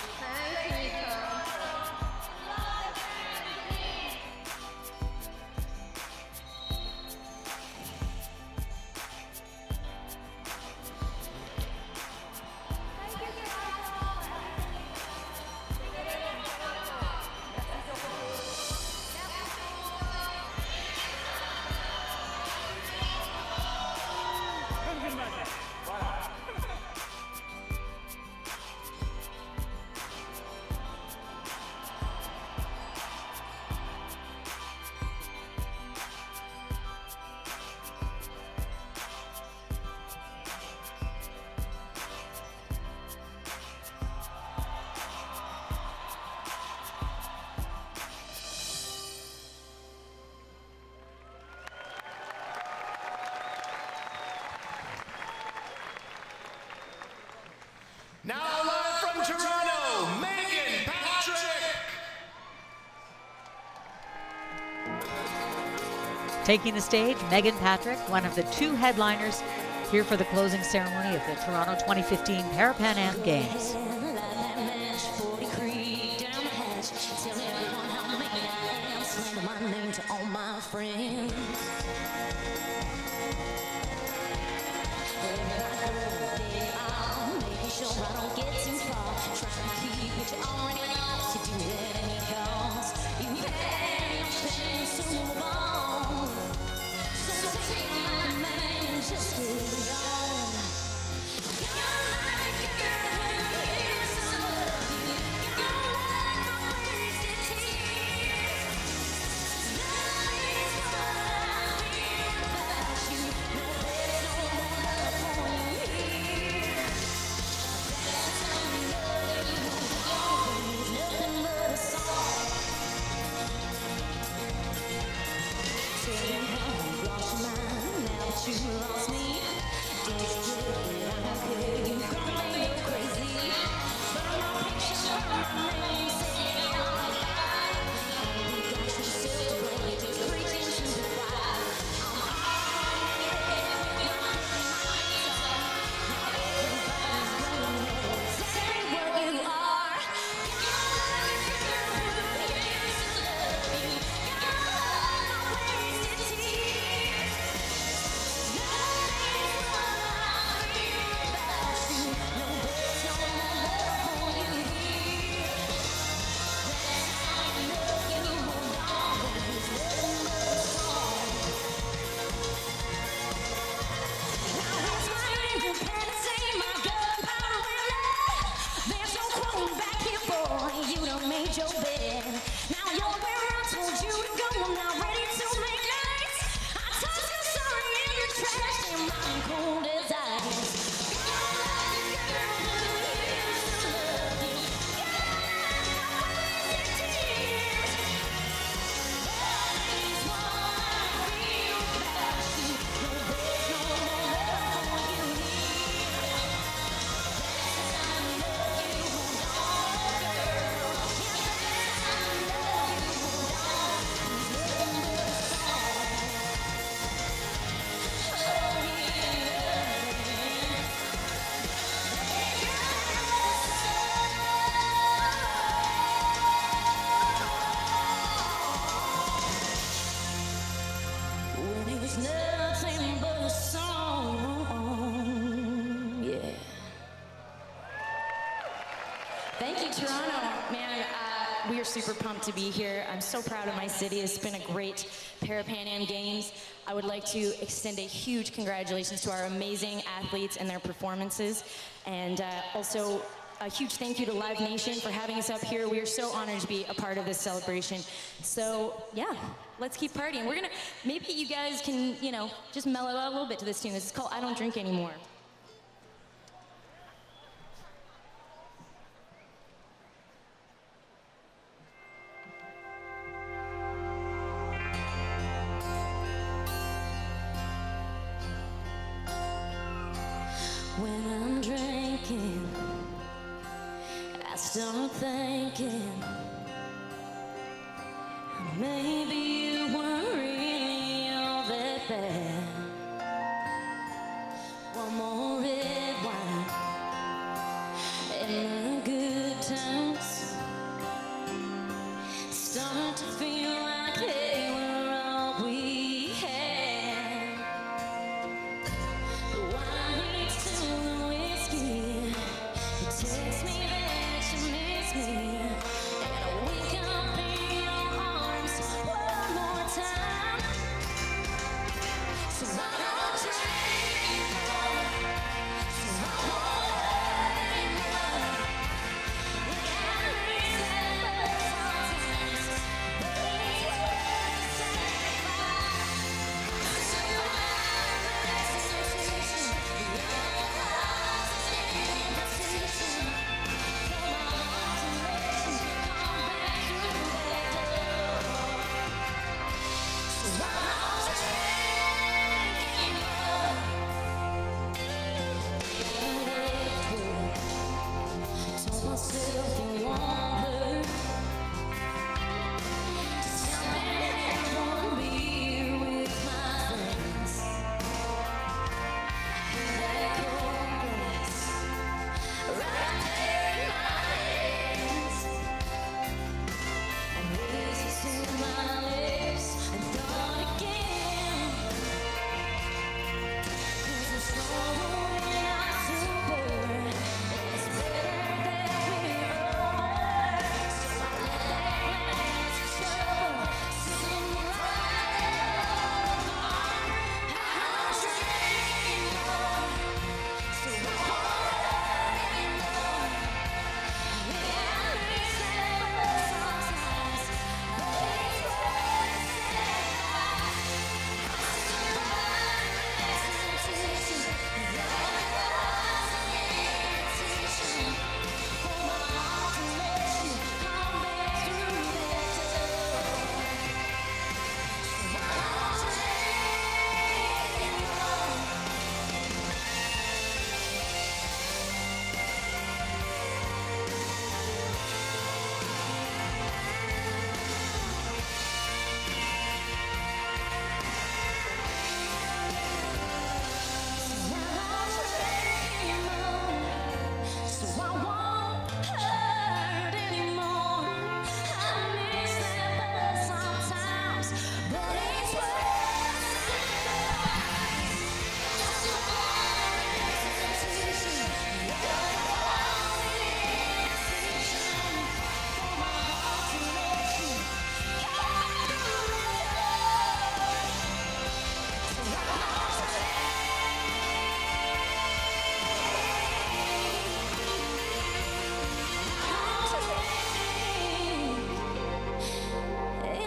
Now live from Toronto, Megan Patrick. Taking the stage, Megan Patrick, one of the two headliners here for the closing ceremony of the Toronto 2015 Parapan Am Games. Thank you, Toronto. Man, we are super pumped to be here. I'm so proud of my city. It's been a great Parapan Am Games. I would like to extend a huge congratulations to our amazing athletes and their performances. And also a huge thank you to Live Nation for having us up here. We are so honored to be a part of this celebration. So yeah, let's keep partying. We're gonna, maybe you guys can, you know, just mellow out a little bit to this tune. This is called I Don't Drink Anymore. When I'm drinking, I start thinking maybe you weren't really all that bad. One more red wine and the good times start to feel like they were all we had. The wine leads to the whiskey. It takes me back to miss me. And I wake up in your arms one more time. So I don't drink anymore. So I won't hurt anymore. Yeah, I miss that sometimes, but it's worth the sacrifice. I still have the hesitation. The other lost in invitation. For my heart to let you come back through that door. So I don't drink anymore. Told myself it won't hurt. Just jump in and have one beer with my friends. In that cold glass, right there in my hands. I raised it to my lips and thought again. 'Cause I'm strong and I'm super. It's better that we're over. So I let that glass of trouble sink right on. I don't drink anymore. So I won't hurt anymore. Yeah, I miss that love sometimes, but it's worth the sacrifice. I still have the hesitation. The other lost in invitation. For my heart to let you come back through that door. So I don't drink anymore. So I won't hurt anymore. I miss that buzz sometimes, but it's worth the sacrifice. I still have the hesitation. The other lost in invitation. For my heart to let you come through the door. So I don't drink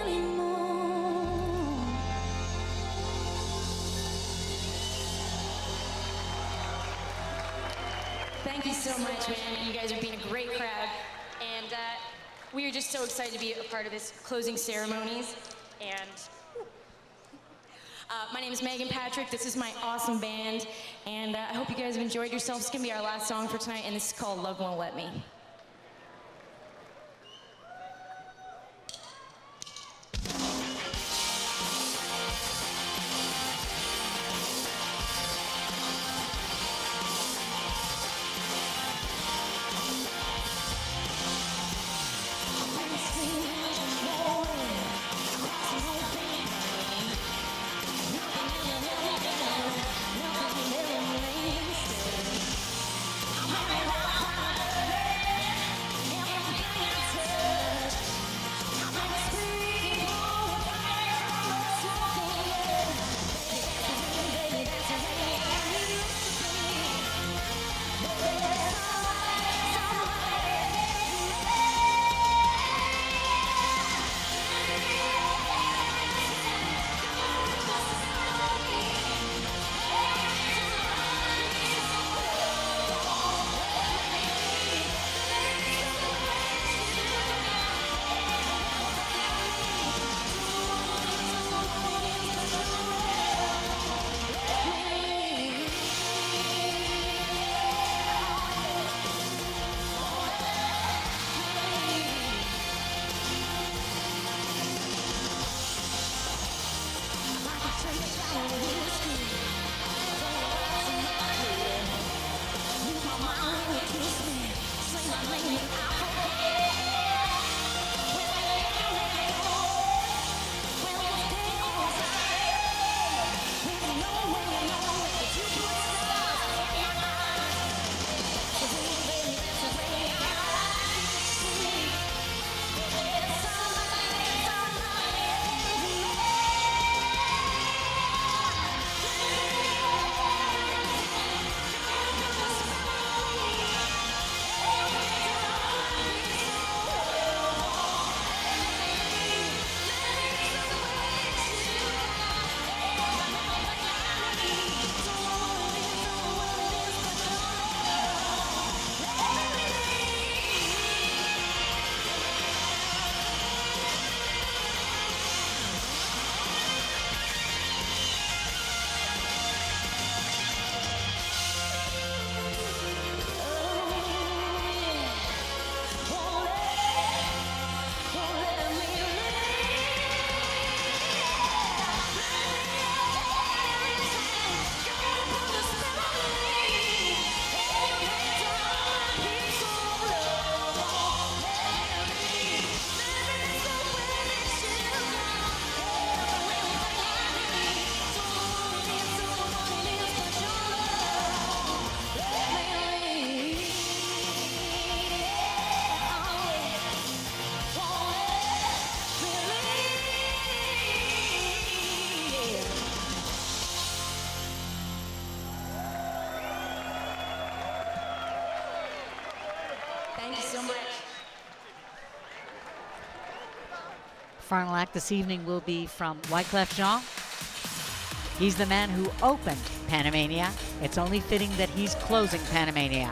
anymore. Thank you so much, man. You guys are being a great crowd. And we are just so excited to be a part of this closing ceremonies. And my name is Megan Patrick. This is my awesome band. And I hope you guys have enjoyed yourselves. It's going to be our last song for tonight, and this is called Love Won't Let Me. I'm Thank you so much. Final act this evening will be from Wyclef Jean. He's the man who opened Panamania. It's only fitting that he's closing Panamania.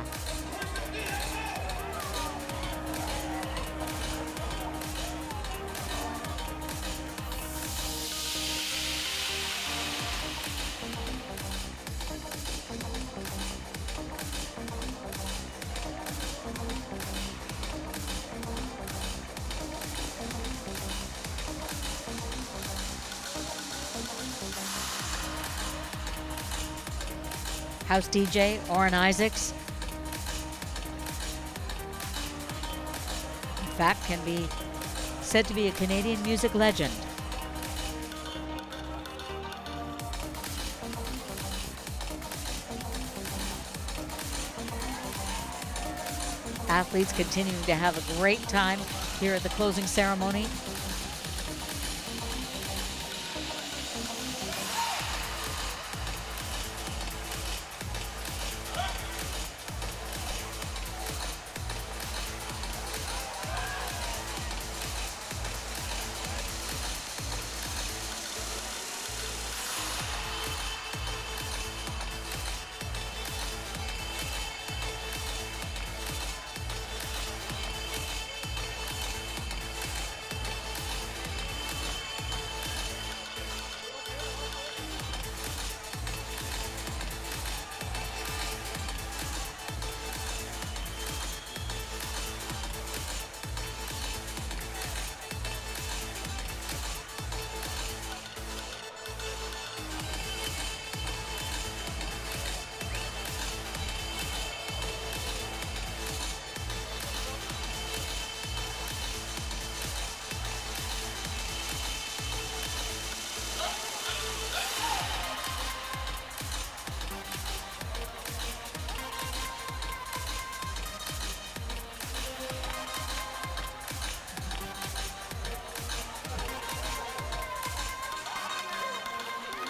House DJ Orrin Isaacs, in fact, can be said to be a Canadian music legend. Athletes continuing to have a great time here at the closing ceremony.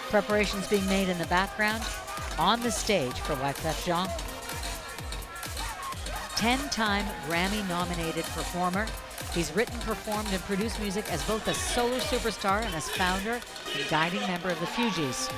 Preparations being made in the background on the stage for Wyclef Jean. 10-time Grammy-nominated performer. He's written, performed, and produced music as both a solo superstar and as founder and guiding member of the Fugees.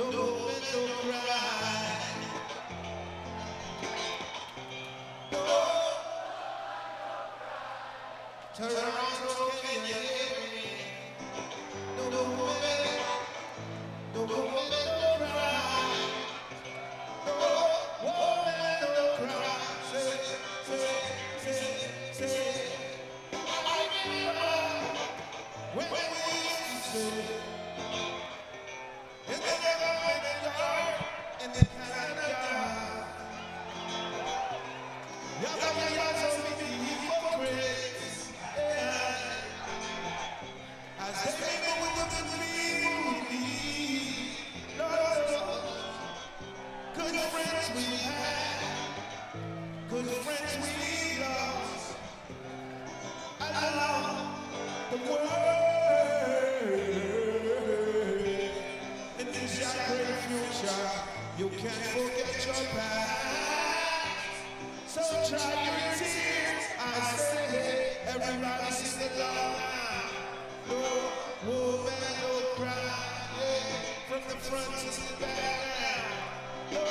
no woman, no cry. No. Toronto, can you hear me? No woman, no woman, no cry. No woman, no cry. Say. I remember when we used to say, in the government yard, in the Canada, y'all so many hypocrites, as they go with the believe, good friends we had, good friends we lost, along the world. In this great future, you can't forget your past. So dry your tears, I say, everybody sing along. No woman, no cry, from the front to the back. No,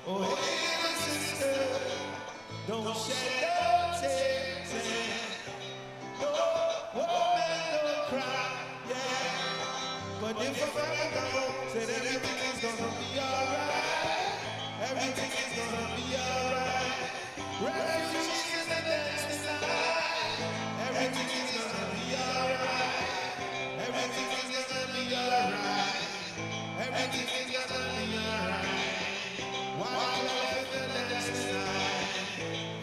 oh, hey, my sister, don't shed no tears. No woman, no cry, yeah. But if I go, said everything is gonna be alright. Everything is gonna be alright. Refugees in the dance tonight. Everything is gonna be alright. Everything is gonna be alright. Everything is gonna be alright. While love in the dance tonight.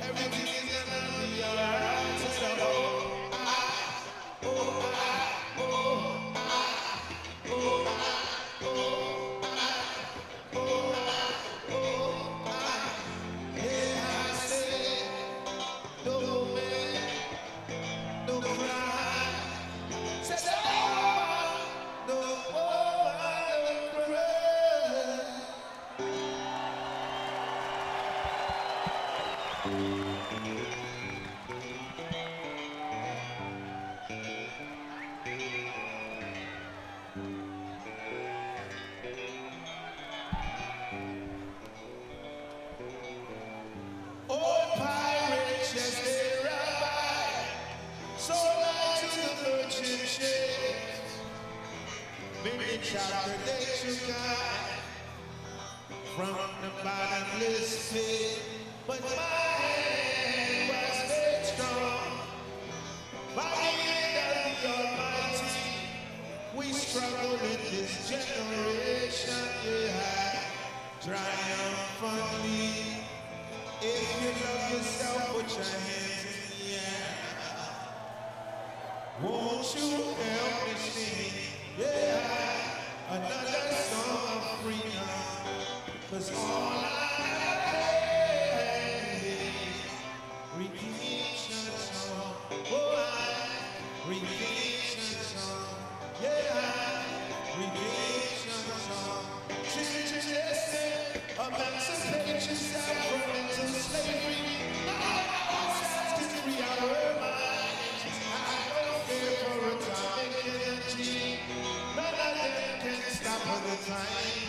Everything is gonna be alright. So, oh, I, oh, I, oh, I, oh, I, oh, I, oh, I, oh, I. Yeah, I say, no man, no cry. Say, no woman, no cry. Old pirates, yes, they ride, so light to the merchant ships. Many chapter they took I from the bottomless pit, but my hand was made strong by the hand of the Almighty. We struggle in this generation, yeah, triumphantly. If you love yourself, put your hands in the air. Won't you help me sing? Yeah, another song of freedom. 'Cause all I have is redemption song. Oh, redemption song. Yeah, redemption song. Emancipation from mental slavery. Ourselves can free our minds. I don't care for atomic energy. None of them can stop the time.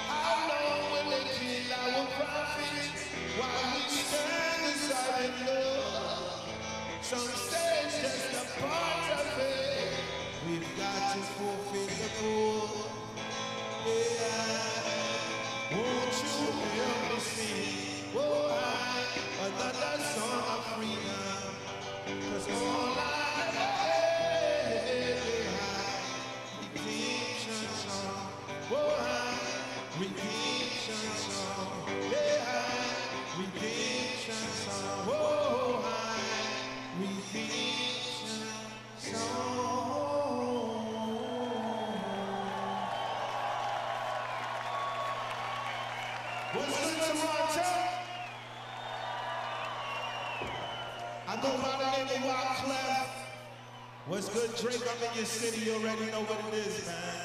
How long will they kill our prophets while we stand aside and look? Some say it's just a part of it. We've got to fulfill the goal. Yeah. Won't you help me sing? Oh, another song of freedom. 'Cause all I have is redemption song. Oh, redemption song. Yeah, redemption song. Oh, redemption song. What's good, Toronto? I go by the name of Wyclef. What's good, Drake? I'm in your city. You already know what it is, man.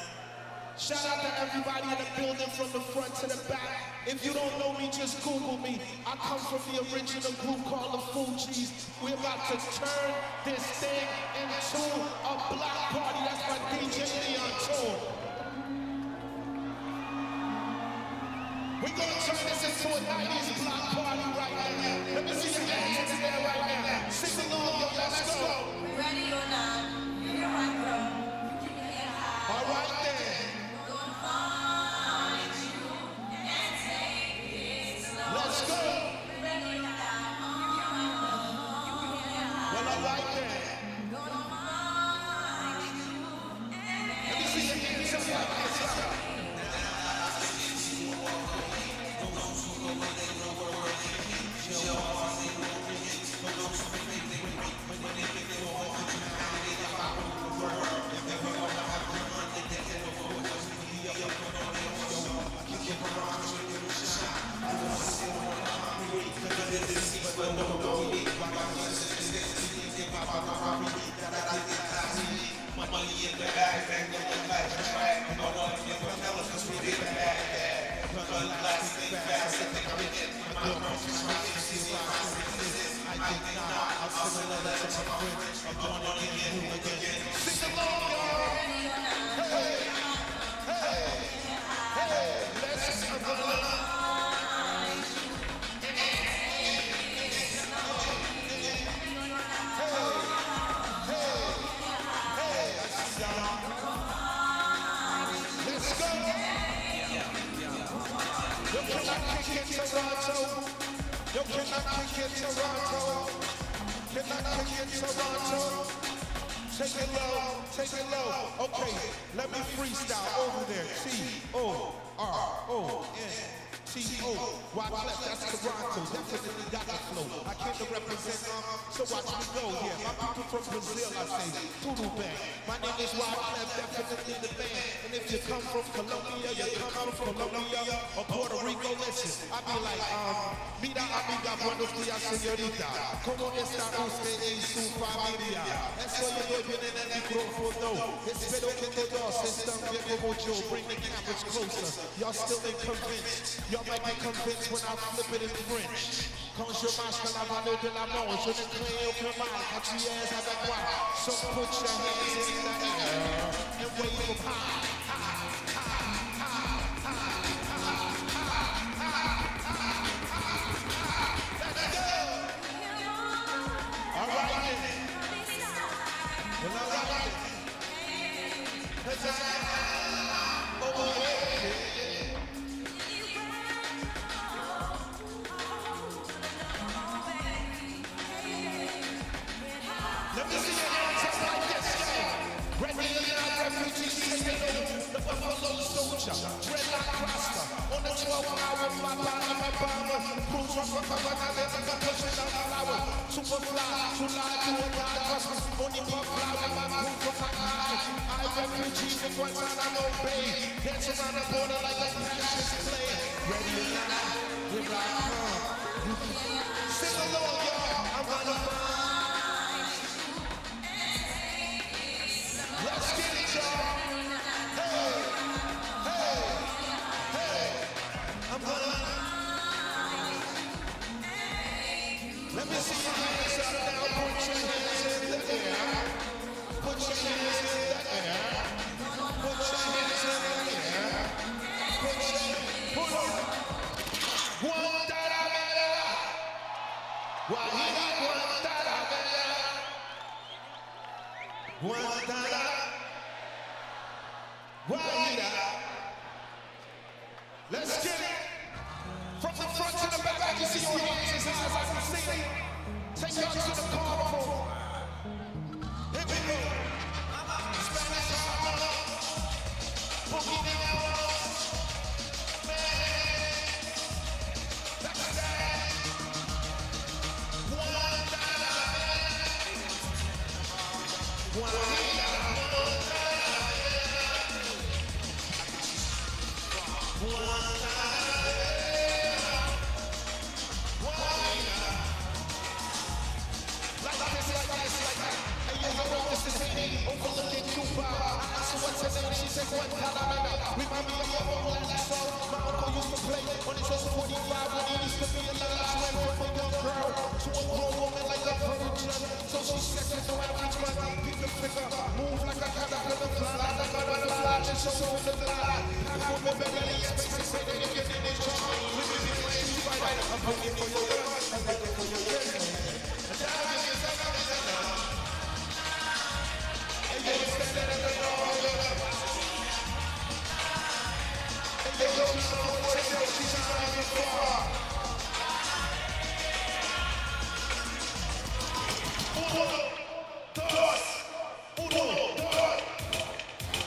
Shout out to everybody in the building from the front to the back. If you don't know me, just Google me. I come from the original group called the Fugees. We're about to turn this thing into a block party. That's my DJ Leon tour. We're gonna turn this into a 90s block party right now. Let me see your hands in there right now. Sing along, yo, let's go. Ready or not, here I go. All right then. Let's go. Well, all right then. Let me see your hands up like this. Sing along, y'all. Hey, hey, hey, let's go. Toronto. Yo, can I kick it Toronto? Can I kick it Toronto? Take it low, take it low. Okay, let me freestyle over there. T-O-R-O-N-T-O. Why clap? That's Toronto. Definitely got the flow. I came to represent so watch me go. Yeah, my people from Brazil, I say, Tudo bang. My name is Wyclef, definitely the band. And if you come from Colombia, you come from Colombia or Puerto Rico, listen. I be like, mira amiga, buenos días, señorita. ¿Cómo está usted y su familia? Estoy muy bien en el micrófono. Espero que todos están bien como yo. Bring the cameras closer. Y'all still ain't convinced. Y'all might be convinced when I flip it in French. Quand je marche dans la vallée de la mort, je ne crains aucun mal quand tu es avec moi. So put your hands in the air and wave them high. Let's go! All right then. Well, all right then. 'Cause I'm over here. Let me see your hands up like this. Ready or not, refugees, take it over. The Buffalo Soldier, dreadlock Rasta. On the 12 hour, my bomber. Cruise from I never got pushing down the flower. Super fly, too live to a god bus. Only pop fly with my crew from my eye. I refugees in Guantanamo Bay. Dance around the border like a precious play. Ready or not, here I come. Sing along, y'all. I'm gonna find. Let's get it, y'all. Hey, hey, hey. I'm gonna. Let me see your hands up now. Put your hands in the air. Put your hands in the air. Put your hands in the air. Put on. Guantanamera. Guantanamera. Guantanamera. Let's get it. From the front to the back, I can see your hands as high as I can see it. Take y'all to the carnival. Here we go. Spanish harmony. Boogie down. That's that. Overlooking Cuba, so what's lady, she said, what Talamena? Remind me of your old last song. My uncle used to play on his old 45 when he used to be a last went from a young girl to a grown woman like a virgin. So she sexes no average man. Pick the figure, move like a caterpillar, fly like a butterfly, just so in the fly. Half of my belly is space, say that if you're in this job, live in the way you fight. I'm waiting for your girl, I'm waiting for your girl. And now this is another. Hey, yo, standing at the door. Hey, yo, she's not even far. Uno, dos.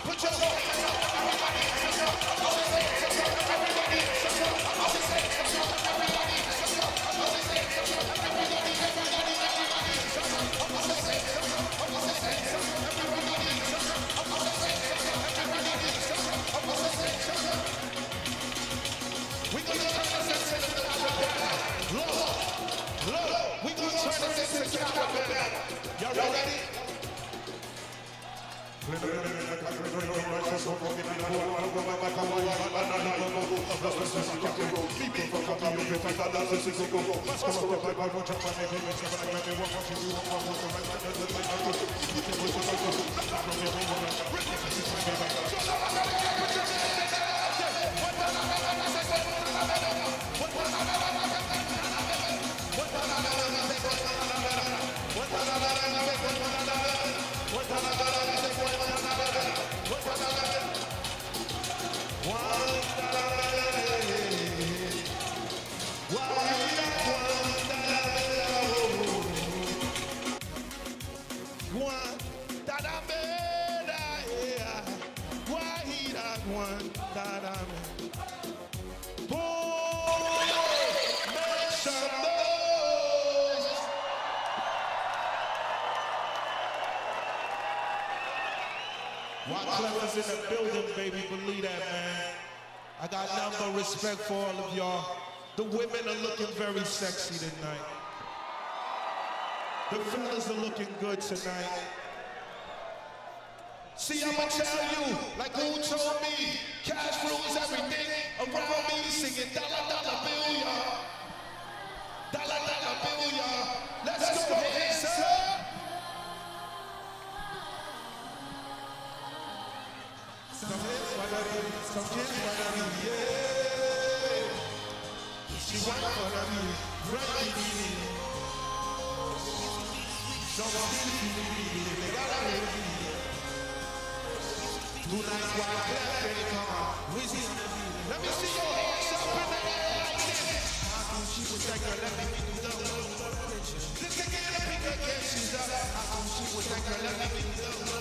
Put your hands up, everybody. We gonna turn this into Parapan. Y'all ready? Clever's in the building, baby, believe that, man. I got nothing but respect for all of y'all. The women are looking very sexy tonight. The fellas are looking good tonight. See, I'ma tell you, like who told me, cash rules everything around me, singing dollar, dollar bill, y'all. Dollar, dollar bill, y'all. Let's go, hands up. Some kids wanna be, yeah. She wanna be, right? Some kids they gotta be. Tonight, why clap, baby, come on. Let me see your hands up in the air like this. She was like, let me do the let's get a pick again, she's up. She was like, let me do the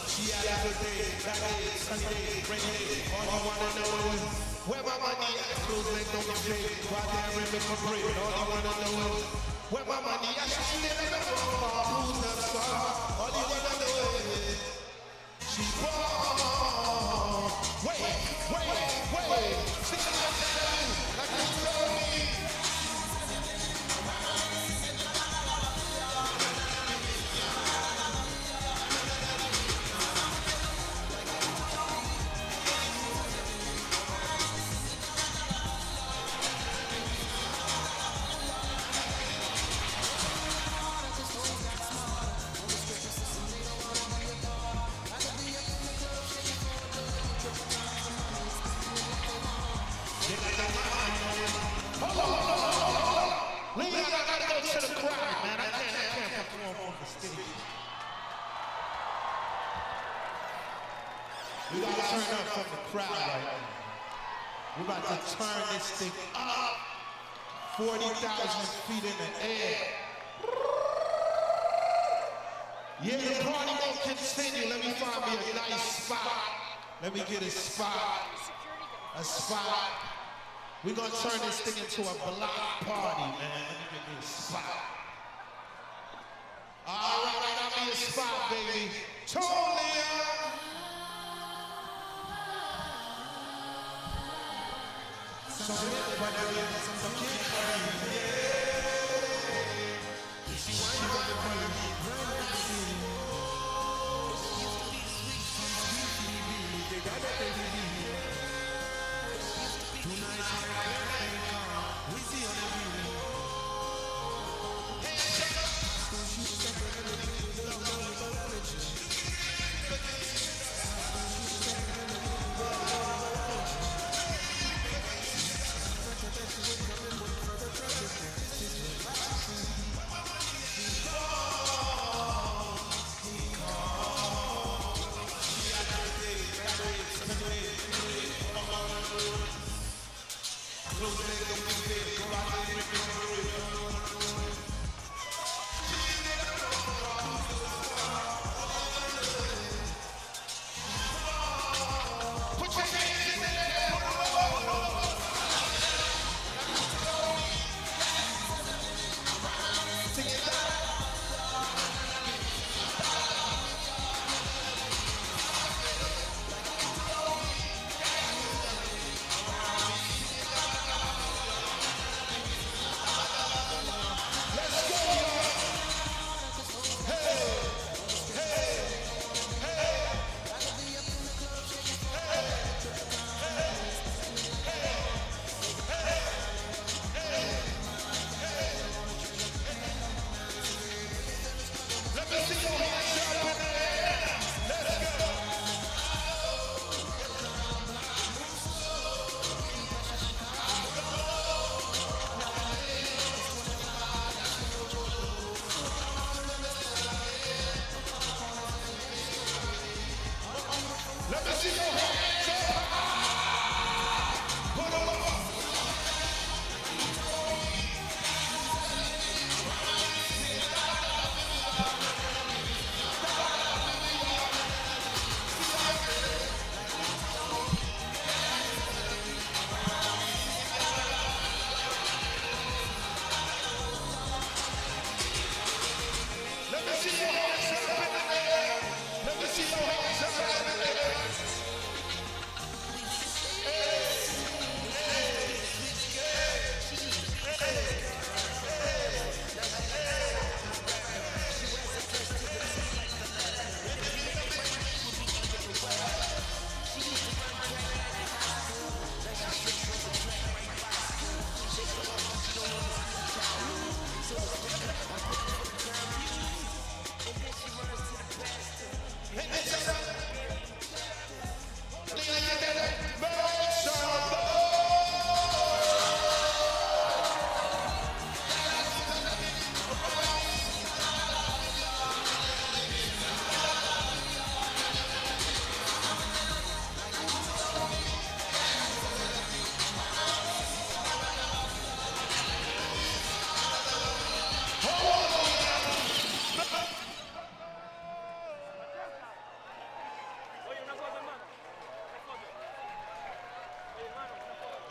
she had a good day, bad day, sunny day, rainy day. All you wanna know is where my money at? Close legs don't get paid. Go out there and make a break. All you wanna know is where my money at? She live in the wrong. Who's the star? All you wanna know is she born. Wait. See what I'm telling you, like you told me. We gotta turn up from the crowd right now. We're about to turn this thing up 40,000 feet in the air. Yeah, the party gonna continue. Let me find me a nice spot. Let me get a spot. We're gonna turn this thing into a block party, man. Let me get me a spot. All right, I got me a spot, baby. Tolia!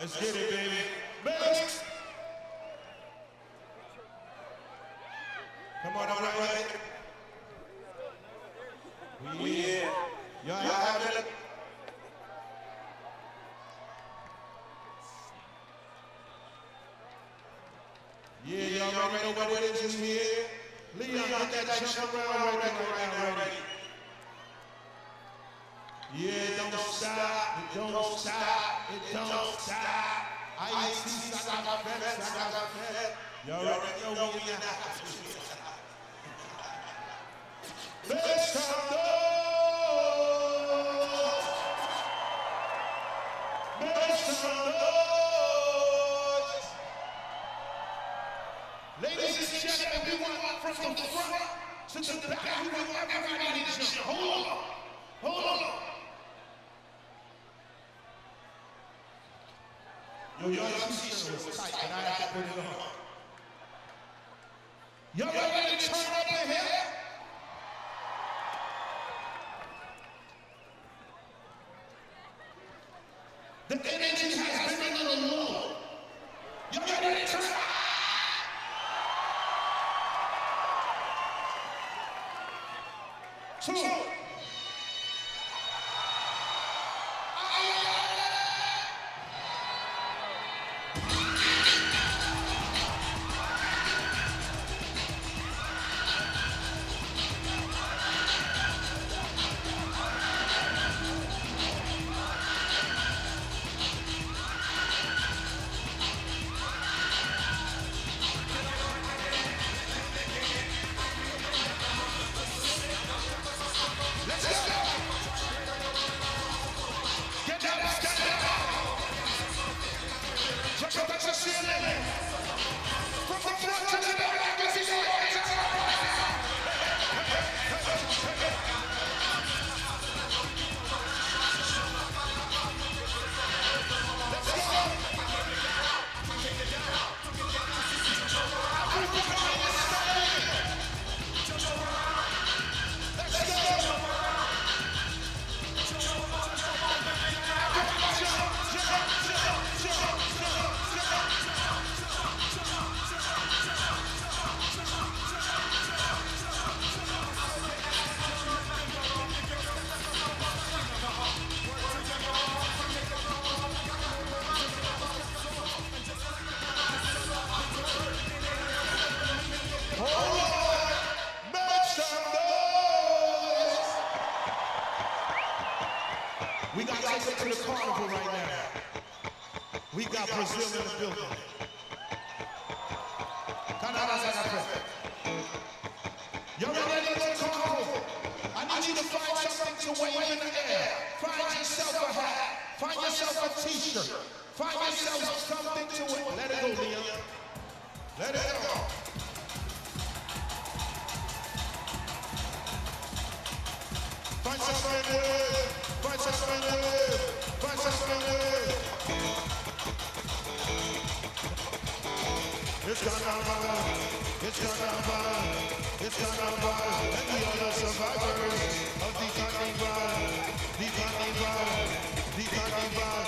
Let's get it, baby. Next. Come on, all right. We here. Y'all have it. Yeah, y'all already know what it is in here. Leon, get that jump around right now. Yeah, don't stop, it don't stop, it don't stop. I see, I got fed. Y'all already know we in the house. Let's come Ladies and gentlemen, we want from the front to the back. We want everybody to jump. Hold on. Yo, your t-shirt was tight, and I had to put it on. Y'all ready to turn up in here? The energy has been a little low. Y'all ready to turn up? Two. Touch the ceiling. From the front to the back, I can see your hands up. Let's go. We got to take it to the carnival right now. We got Brazil in the building. Y'all ready to go to the carnival? I need you to find something to wave in the air. Find yourself a hat. Find yourself a t-shirt. Find yourself something to it. Let it go, Leon. Let it go. Find something to it. Find something to it. Find something to it. It's carnival. It's carnival. It's carnival. And we are the survivors of the carnival. The carnival. The carnival.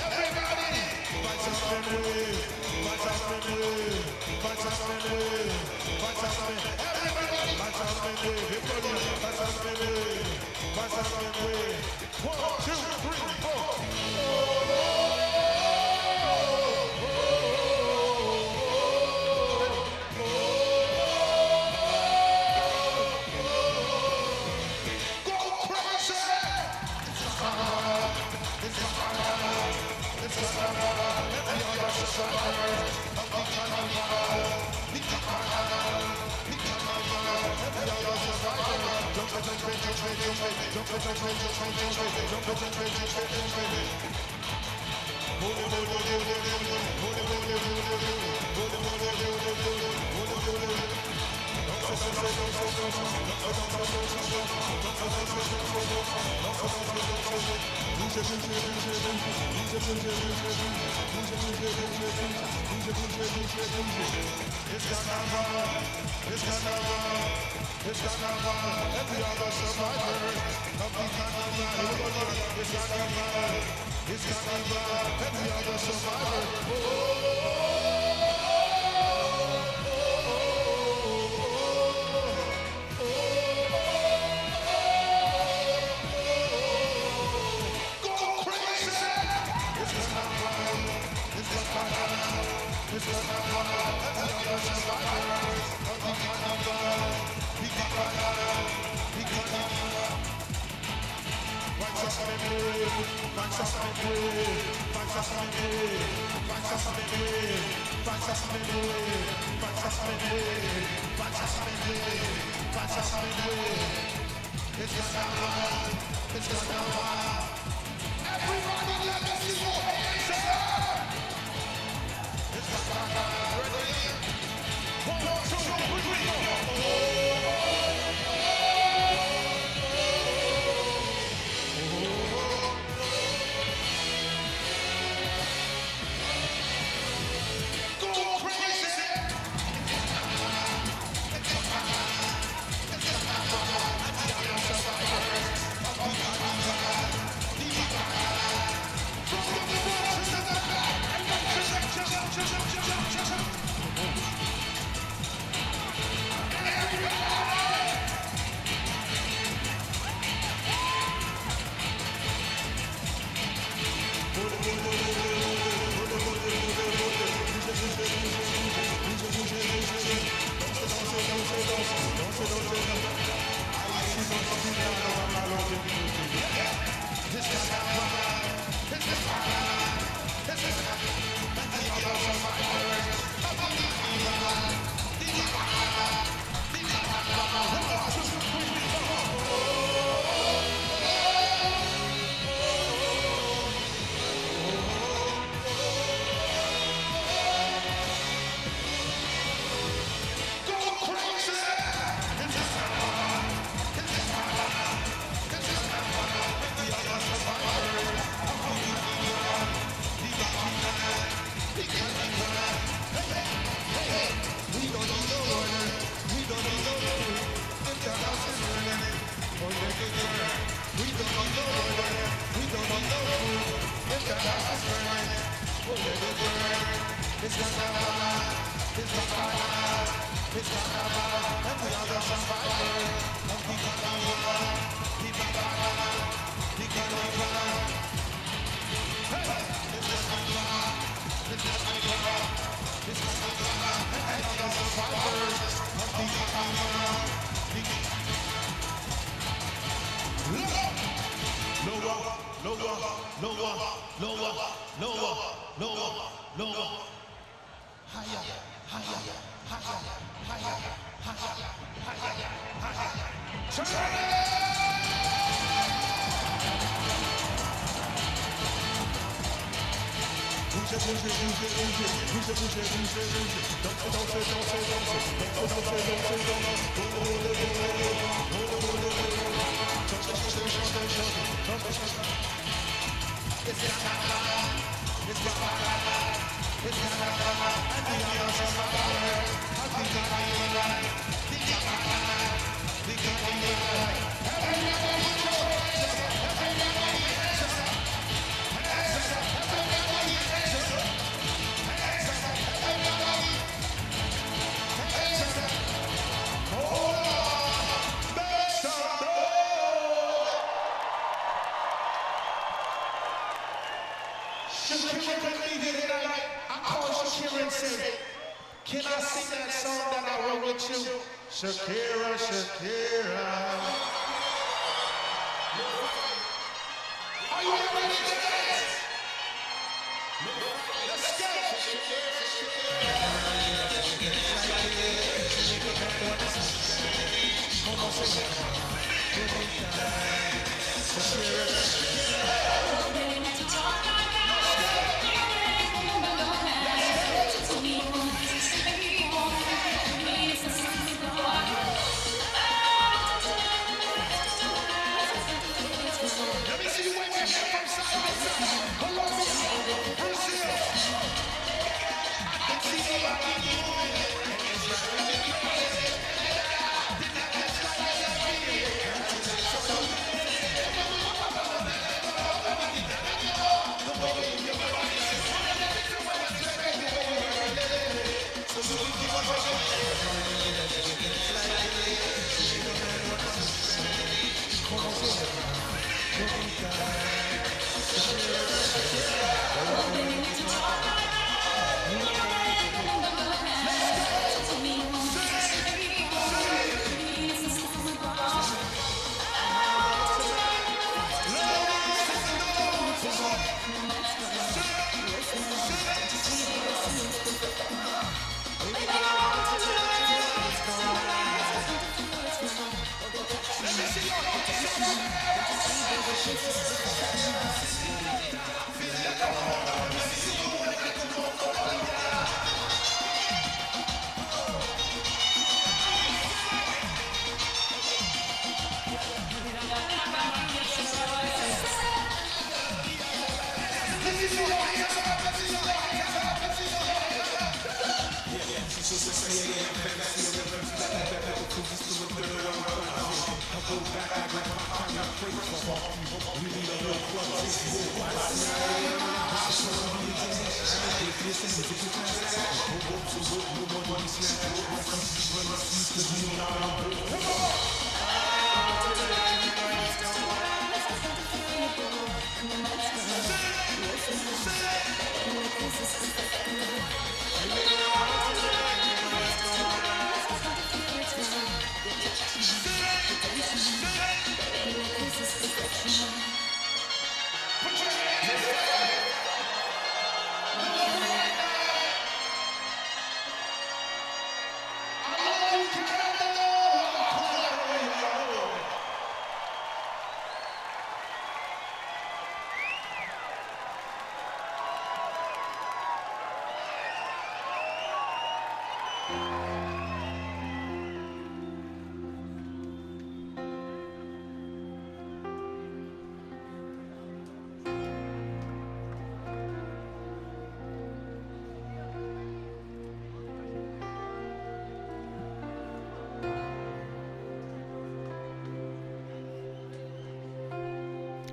Everybody! Find something to it. Find something to it. Find something to it. Find something. Everybody! Find something to it. Everybody! Find something to it. Find something to it. 1, 2, 3, 4. From the It's carnival, it's carnival, it's carnival, and we are the survivors of the carnival, the carnival, the carnival. Hey, it's carnival, it's carnival, it's carnival, and we are the survivors of the carnival, the lower, lower, lower, lower, lower, lower, lower. Higher, higher, higher, higher, higher, higher, higher. Turn it! Shakira couldn't be here tonight. I called Shakira and said, can I sing that song that I wrote with you? Shakira, Shakira. Are you ready to dance? Let's go. Let me see you wave your hand from side to side. Colombia, Brazil. I can see somebody moving. It's driving me crazy. Didn't have that slide as I feel. The way your body is. So we keep on pushing.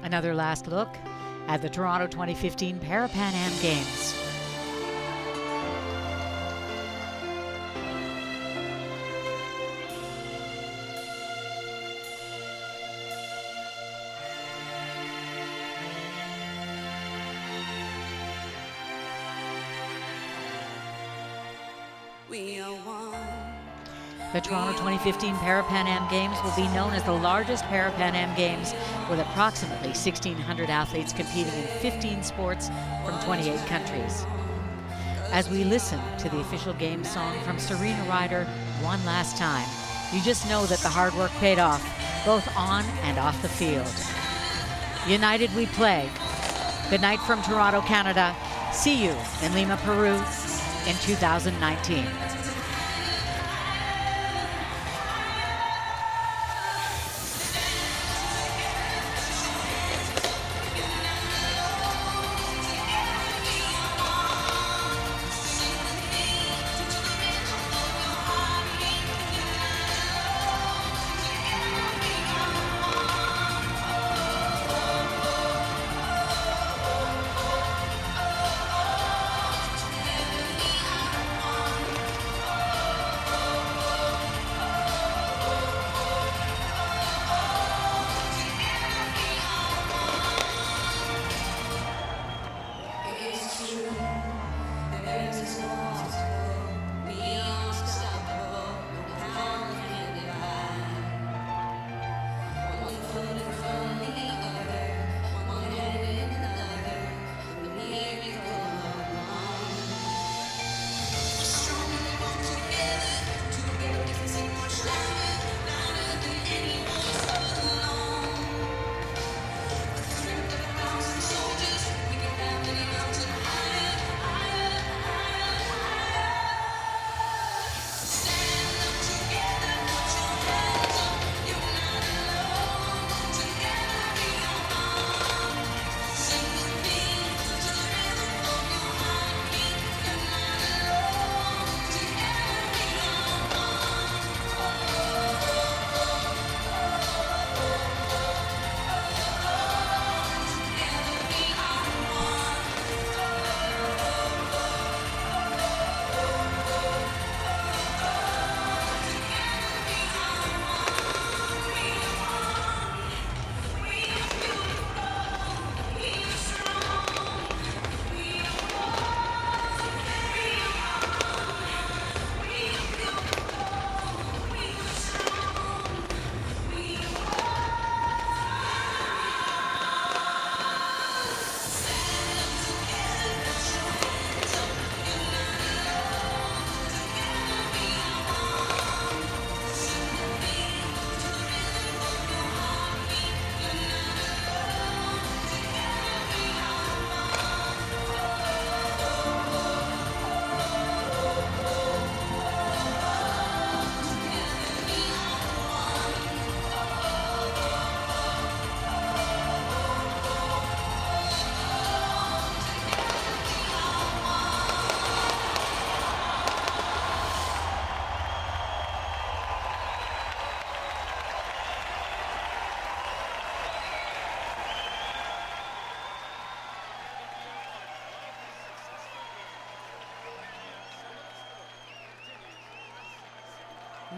Another last look at the Toronto 2015 Parapan Am Games. We are one. The Toronto 2015 Parapan Am Games will be known as the largest Parapan Am Games, with approximately 1,600 athletes competing in 15 sports from 28 countries. As we listen to the official game song from Serena Ryder, One Last Time, you just know that the hard work paid off, both on and off the field. United we play. Good night from Toronto, Canada. See you in Lima, Peru in 2019.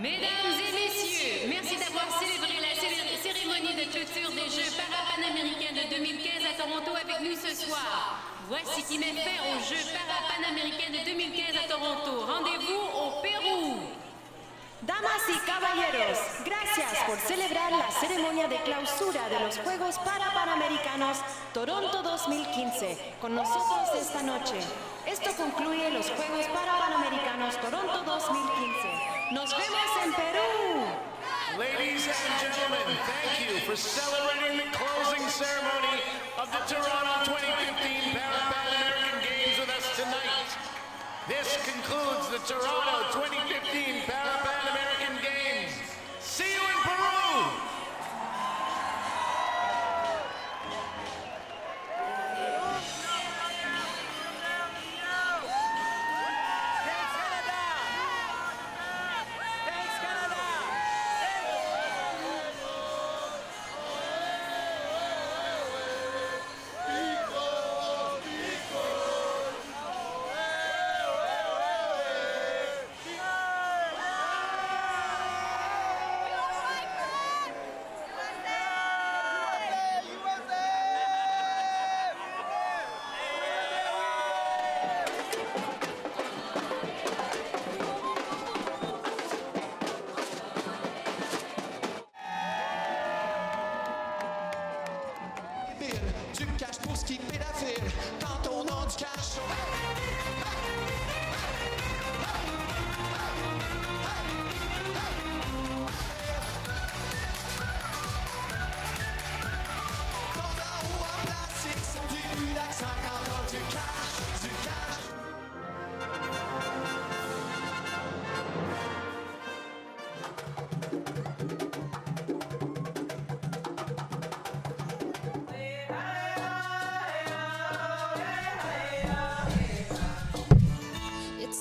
Mesdames et messieurs, merci d'avoir célébré la cérémonie de clôture des Jeux Parapan Américains de 2015 à Toronto avec nous ce soir. Voici qui met fin aux Jeux Parapan Américains de 2015 à Toronto. Rendez-vous au Pérou. Damas y caballeros, gracias por celebrar la ceremonia de clausura de los Juegos Parapanamericanos Toronto 2015 con nosotros esta noche. Esto concluye los Juegos Parapanamericanos Toronto 2015. ¡Nos vemos en Perú! Ladies and gentlemen, thank you for celebrating the closing ceremony of the Toronto 2015 Parapan American Games with us tonight. This concludes the Toronto 2015 Parapan American Games. See you in Peru!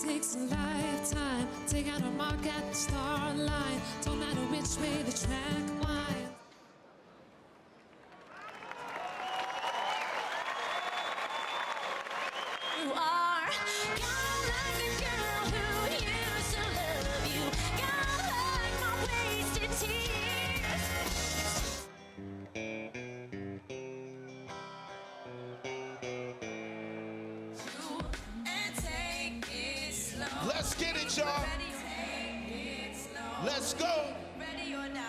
takes a lifetime. Take out a mark at the start line. Don't matter which way the track winds. You are kinda like a girl who used to love you. Kinda like my wasted tears. And take it slow. Let's get it, y'all. Let's go. Ready or not.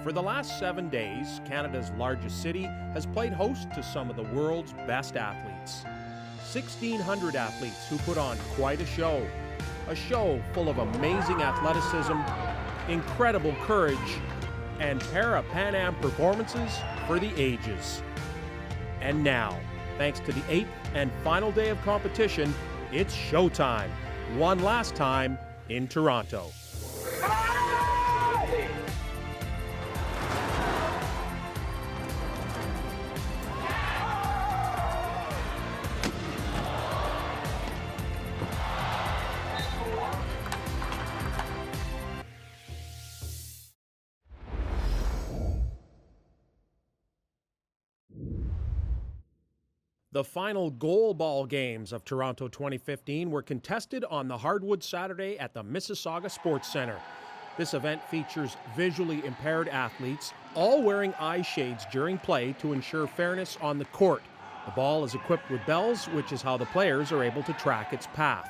For the last 7 days, Canada's largest city has played host to some of the world's best athletes. 1,600 athletes who put on quite a show full of amazing athleticism, incredible courage, and Parapan Am performances for the ages. And now, thanks to the 8th and final day of competition, it's showtime, one last time in Toronto. The final goalball games of Toronto 2015 were contested on the hardwood Saturday at the Mississauga Sports Centre. This event features visually impaired athletes, all wearing eye shades during play to ensure fairness on the court. The ball is equipped with bells, which is how the players are able to track its path.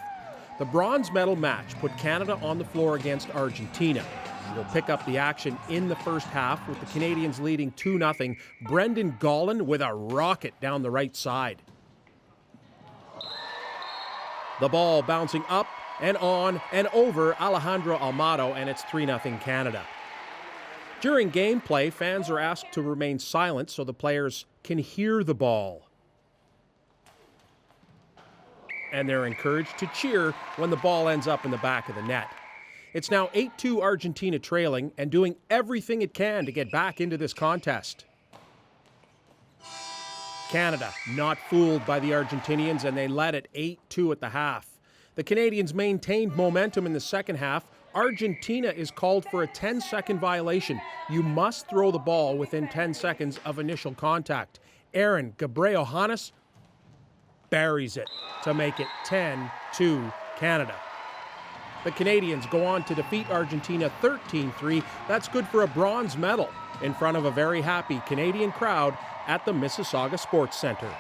The bronze medal match put Canada on the floor against Argentina. We'll pick up the action in the first half with the Canadians leading 2-0. Brendan Gaulin with a rocket down the right side. The ball bouncing up and on and over Alejandro Almado, and it's 3-0 Canada. During gameplay, fans are asked to remain silent so the players can hear the ball. And they're encouraged to cheer when the ball ends up in the back of the net. It's now 8-2 Argentina trailing and doing everything it can to get back into this contest. Canada not fooled by the Argentinians, and they led it 8-2 at the half. The Canadians maintained momentum in the second half. Argentina is called for a 10-second violation. You must throw the ball within 10 seconds of initial contact. Aaron Gabriel-Hannes buries it to make it 10-2 Canada. The Canadians go on to defeat Argentina 13-3. That's good for a bronze medal in front of a very happy Canadian crowd at the Mississauga Sports Centre.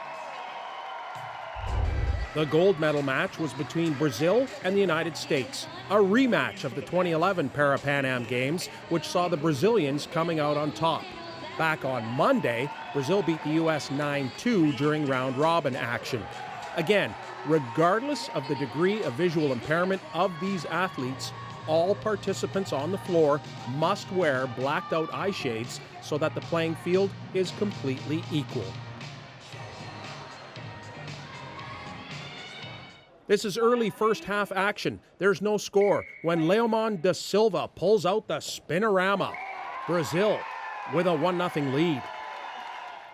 The gold medal match was between Brazil and the United States, a rematch of the 2011 Parapan Am Games, which saw the Brazilians coming out on top. Back on Monday, Brazil beat the U.S. 9-2 during round-robin action. Again, regardless of the degree of visual impairment of these athletes, all participants on the floor must wear blacked-out eye shades so that the playing field is completely equal. This is early first-half action. There's no score when Leomon da Silva pulls out the spinorama. Brazil with a 1-0 lead.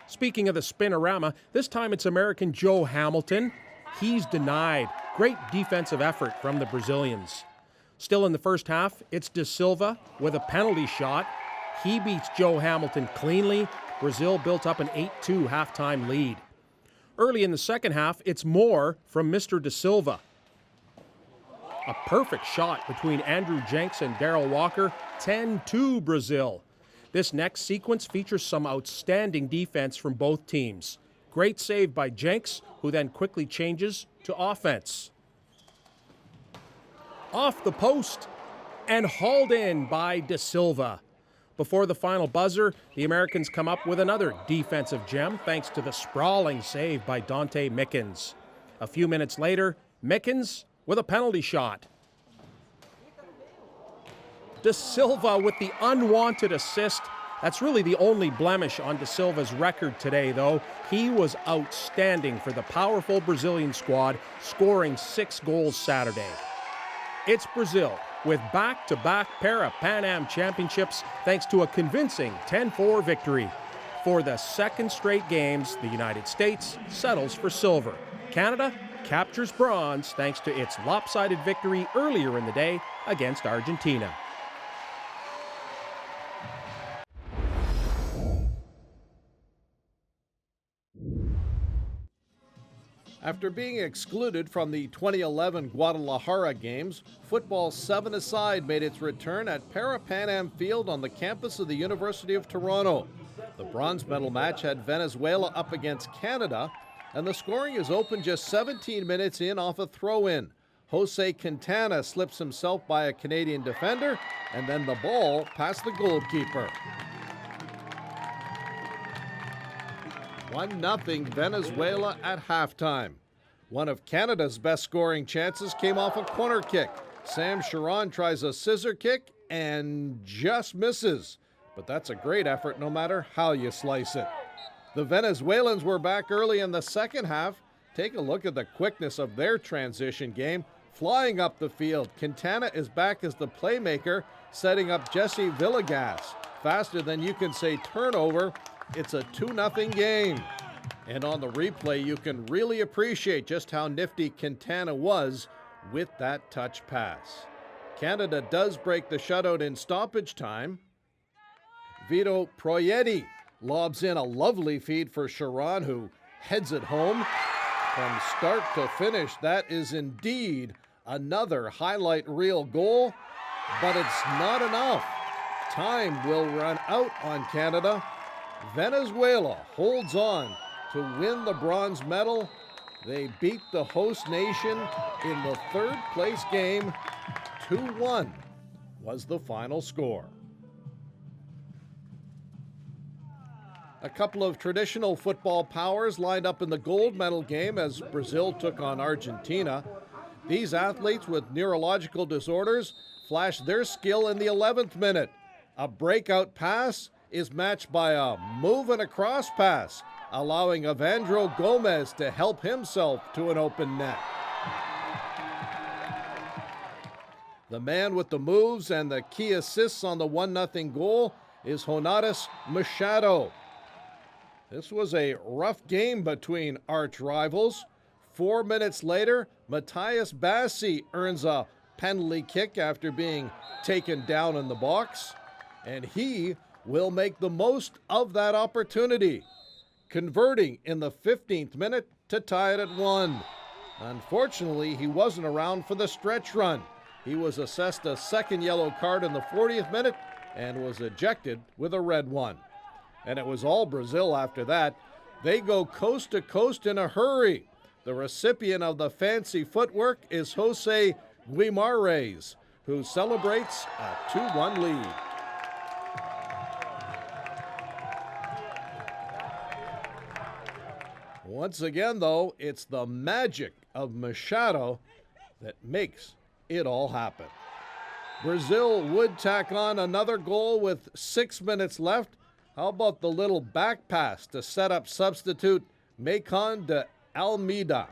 Speaking of the spinorama, this time it's American Joe Hamilton. He's denied. Great defensive effort from the Brazilians. Still in the first half, it's Da Silva with a penalty shot. He beats Joe Hamilton cleanly. Brazil built up an 8-2 halftime lead. Early in the second half, it's more from Mr. Da Silva. A perfect shot between Andrew Jenks and Darrell Walker. 10-2 Brazil. This next sequence features some outstanding defense from both teams. Great save by Jenks, who then quickly changes to offense. Off the post and hauled in by Da Silva. Before the final buzzer, the Americans come up with another defensive gem thanks to the sprawling save by Dante Mickens. A few minutes later, Mickens with a penalty shot. Da Silva with the unwanted assist. That's really the only blemish on Da Silva's record today, though. He was outstanding for the powerful Brazilian squad, scoring 6 goals Saturday. It's Brazil with back-to-back Parapan Am championships thanks to a convincing 10-4 victory. For the second straight games, the United States settles for silver. Canada captures bronze thanks to its lopsided victory earlier in the day against Argentina. After being excluded from the 2011 Guadalajara Games, football 7-a-side made its return at Parapan Am Field on the campus of the University of Toronto. The bronze medal match had Venezuela up against Canada, and the scoring is open just 17 minutes in off a throw-in. Jose Quintana slips himself by a Canadian defender, and then the ball past the goalkeeper. 1-0 Venezuela at halftime. One of Canada's best scoring chances came off a corner kick. Sam Sharon tries a scissor kick and just misses. But that's a great effort no matter how you slice it. The Venezuelans were back early in the second half. Take a look at the quickness of their transition game. Flying up the field, Quintana is back as the playmaker, setting up Jesse Villegas. Faster than you can say turnover, it's a 2-0 game. And on the replay, you can really appreciate just how nifty Quintana was with that touch pass. Canada does break the shutout in stoppage time. Vito Proietti lobs in a lovely feed for Sharon, who heads it home. From start to finish, that is indeed another highlight reel goal, but it's not enough. Time will run out on Canada. Venezuela holds on to win the bronze medal. They beat the host nation in the third place game. 2-1 was the final score. A couple of traditional football powers lined up in the gold medal game as Brazil took on Argentina. These athletes with neurological disorders flashed their skill in the 11th minute. A breakout pass is matched by a move and a cross pass, allowing Evandro Gomez to help himself to an open net. The man with the moves and the key assists on the 1-0 goal is Jonatas Machado. This was a rough game between arch rivals. 4 minutes later, Matthias Bassi earns a penalty kick after being taken down in the box, and he will make the most of that opportunity, converting in the 15th minute to tie it at 1. Unfortunately, he wasn't around for the stretch run. He was assessed a second yellow card in the 40th minute and was ejected with a red one. And it was all Brazil after that. They go coast to coast in a hurry. The recipient of the fancy footwork is Jose Guimarães, who celebrates a 2-1 lead. Once again, though, it's the magic of Machado that makes it all happen. Brazil would tack on another goal with 6 minutes left. How about the little back pass to set up substitute Macon de Almeida?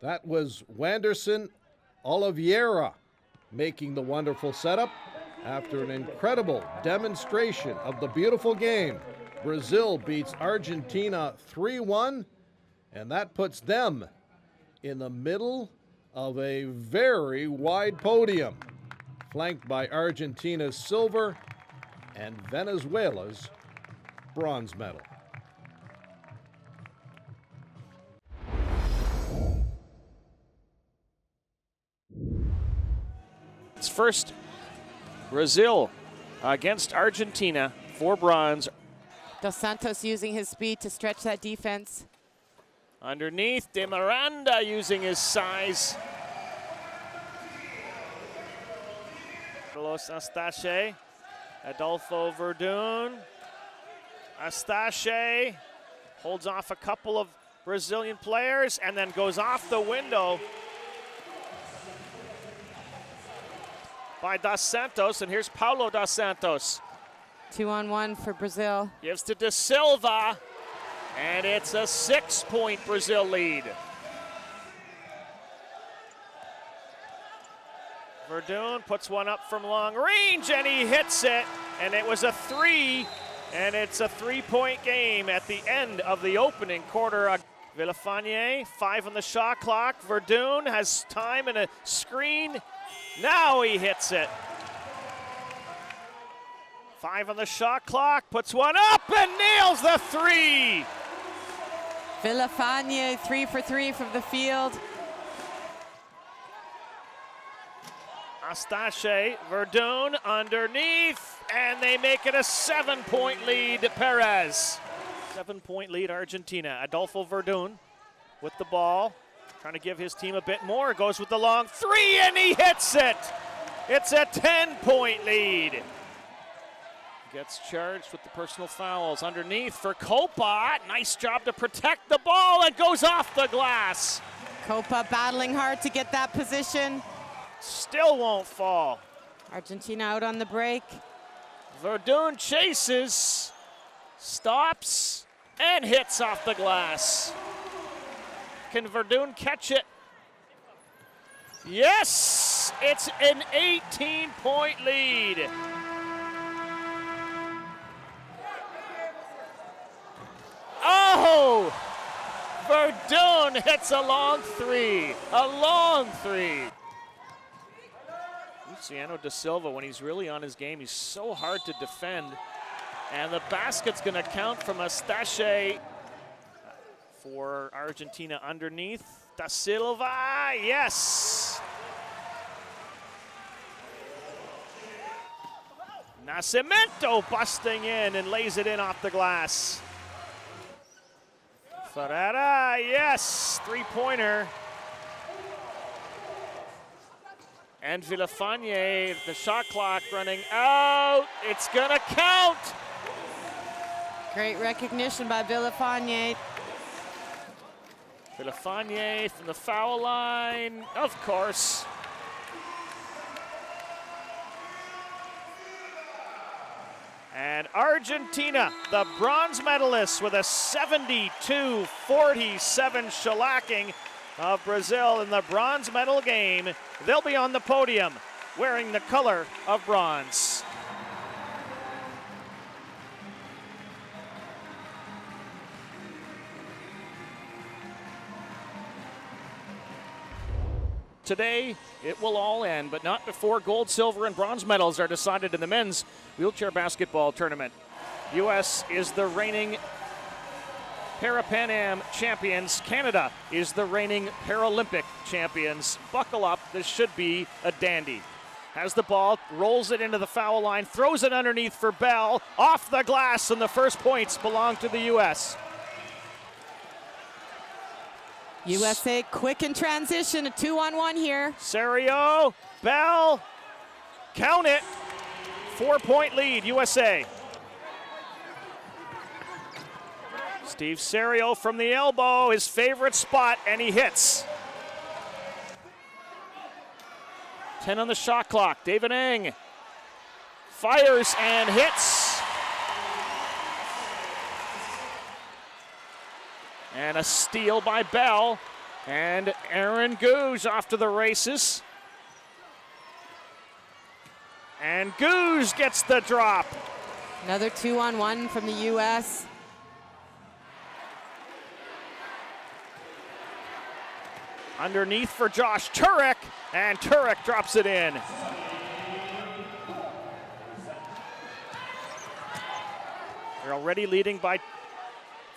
That was Wanderson Oliveira making the wonderful setup. After an incredible demonstration of the beautiful game, Brazil beats Argentina 3-1, and that puts them in the middle of a very wide podium, flanked by Argentina's silver and Venezuela's bronze medal. It's first Brazil against Argentina for bronze. Dos Santos using his speed to stretch that defense. Underneath, De Miranda using his size. Carlos Astache, Adolfo Verdun. Astache holds off a couple of Brazilian players and then goes off the window by Dos Santos, and here's Paulo Dos Santos. 2-on-1 for Brazil. Gives to De Silva, and it's a 6-point Brazil lead. Verdun puts one up from long range, and he hits it, and it was a 3, and it's a 3-point game at the end of the opening quarter. Villafanier, 5 on the shot clock. Verdun has time and a screen. Now he hits it. 5 on the shot clock, puts one up and nails the 3. Villafanier 3 for 3 from the field. Astache, Verdun underneath, and they make it a 7-point lead to Perez. 7-point lead Argentina. Adolfo Verdun with the ball, trying to give his team a bit more. Goes with the long 3 and he hits it. It's a 10-point lead. gets charged with the personal fouls. Underneath for Copa. Nice job to protect the ball and goes off the glass. Copa battling hard to get that position. Still won't fall. Argentina out on the break. Verdun chases, stops, and hits off the glass. Can Verdun catch it? Yes! It's an 18-point lead. Oh! Verdun hits a long three. A long three. Luciano da Silva, when he's really on his game, he's so hard to defend. And the basket's going to count from Astache for Argentina underneath. Da Silva, yes! Nascimento busting in and lays it in off the glass. Ferreira, yes, three-pointer. And Villafane, the shot clock running out. It's gonna count. Great recognition by Villafane. Villafane from the foul line, of course. And Argentina, the bronze medalists, with a 72-47 shellacking of Brazil in the bronze medal game. They'll be on the podium wearing the color of bronze. Today, it will all end, but not before gold, silver, and bronze medals are decided in the men's wheelchair basketball tournament. U.S. is the reigning Parapan Am champions. Canada is the reigning Paralympic champions. Buckle up, this should be a dandy. Has the ball, rolls it into the foul line, throws it underneath for Bell, off the glass, and the first points belong to the U.S. USA quick in transition, a 2-on-1 here. Serio, Bell, count it. 4-point lead, USA. Steve Serio from the elbow, his favorite spot, and he hits. 10 on the shot clock. David Ng fires and hits. And a steal by Bell. And Aaron Goose off to the races. And Goose gets the drop. Another 2-on-1 from the U.S. Underneath for Josh Turek, and Turek drops it in. They're already leading by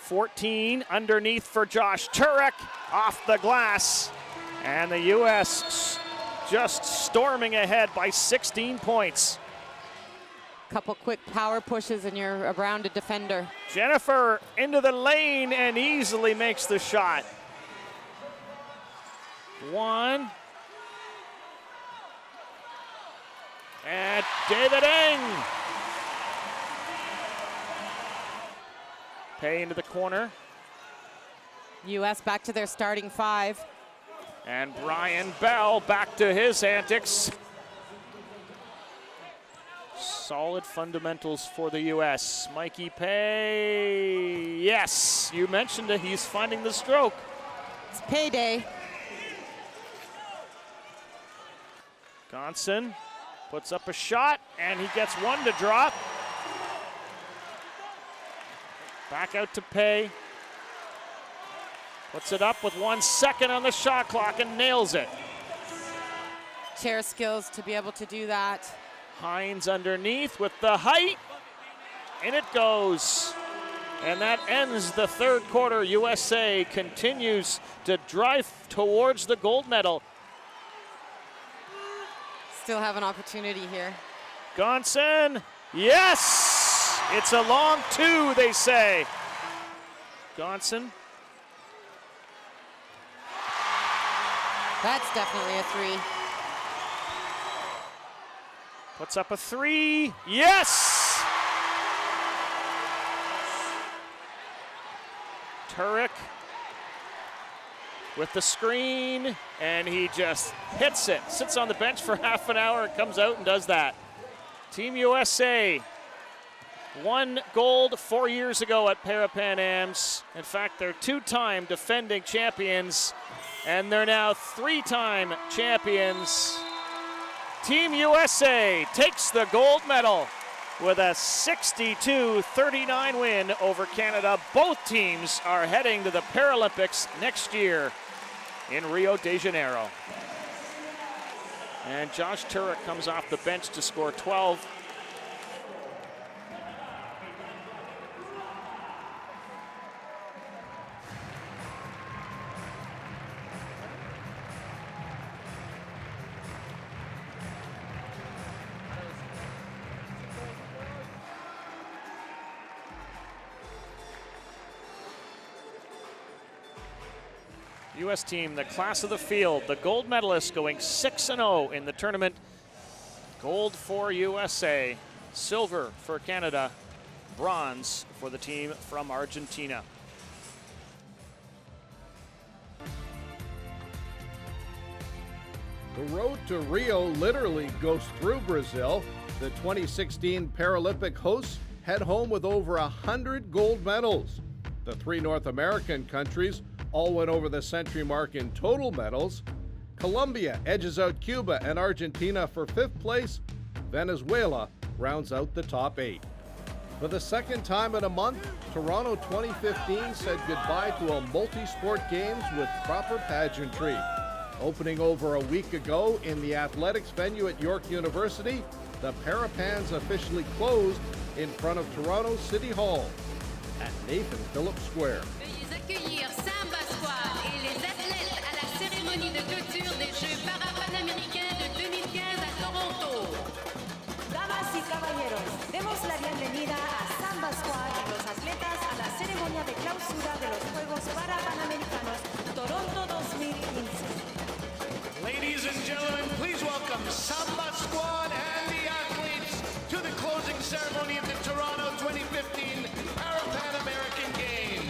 14. Underneath for Josh Turek, off the glass. And the U.S. just storming ahead by 16 points. Couple quick power pushes and you're a rounded defender. Jennifer into the lane and easily makes the shot. One. And David Ng. Pay into the corner. U.S. back to their starting five. And Brian Bell back to his antics. Solid fundamentals for the U.S. Mikey Pay, yes, you mentioned it, he's finding the stroke. It's payday. Gonson puts up a shot, and he gets one to drop. Back out to Pay. Puts it up with 1 second on the shot clock and nails it. Chair skills to be able to do that. Hines underneath with the height, and it goes. And that ends the third quarter. USA continues to drive towards the gold medal. Still have an opportunity here. Gonson, yes! It's a long two, they say. Gonson. That's definitely a three. Puts up a three, yes! Turek with the screen, and he just hits it. Sits on the bench for half an hour and comes out and does that. Team USA won gold 4 years ago at Parapan Ams. In fact, they're two-time defending champions, and they're now three-time champions. Team USA takes the gold medal with a 62-39 win over Canada. Both teams are heading to the Paralympics next year in Rio de Janeiro. And Josh Turek comes off the bench to score 12. U.S. team, the class of the field, the gold medalists going 6-0 in the tournament. Gold for USA, silver for Canada, bronze for the team from Argentina. The road to Rio literally goes through Brazil. The 2016 Paralympic hosts head home with over 100 gold medals. The three North American countries all went over the century mark in total medals. Colombia edges out Cuba and Argentina for 5th place. Venezuela rounds out the top 8. For the second time in a month, Toronto 2015 said goodbye to a multi-sport games with proper pageantry. Opening over a week ago in the athletics venue at York University, the Parapans officially closed in front of Toronto City Hall at Nathan Phillips Square. Accueillir Samba Squad et les athlètes à la cérémonie de clôture des Jeux Parapan Américains de 2015 à Toronto. Damas y caballeros, demos la bienvenida a Samba Squad y los atletas a la ceremonia de clausura de los Juegos Parapanamericanos Toronto 2015. Ladies and gentlemen, please welcome Samba Squad and the athletes to the closing ceremony of the Toronto 2015 Parapan American Games.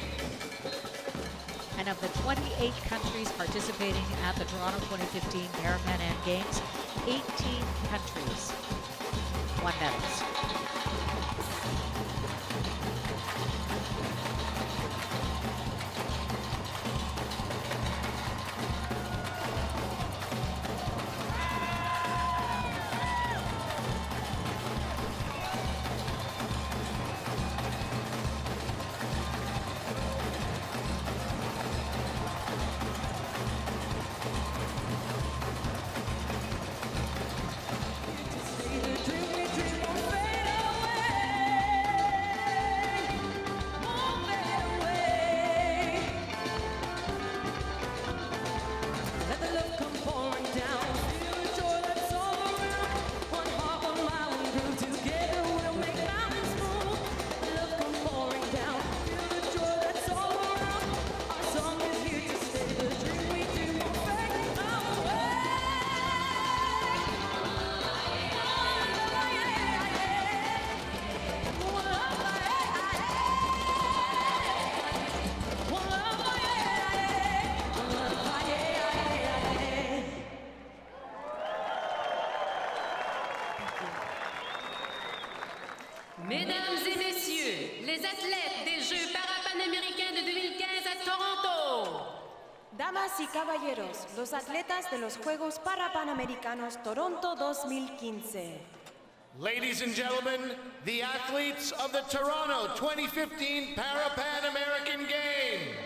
And of the 28 countries participating at the Toronto 2015 Parapan Am Games, 18 countries won medals. Mesdames et messieurs, les athlètes des Jeux Parapan Américains de 2015 à Toronto. Damas y caballeros, los atletas de los Juegos Parapanamericanos Toronto 2015. Ladies and gentlemen, the athletes of the Toronto 2015 Parapan American Games.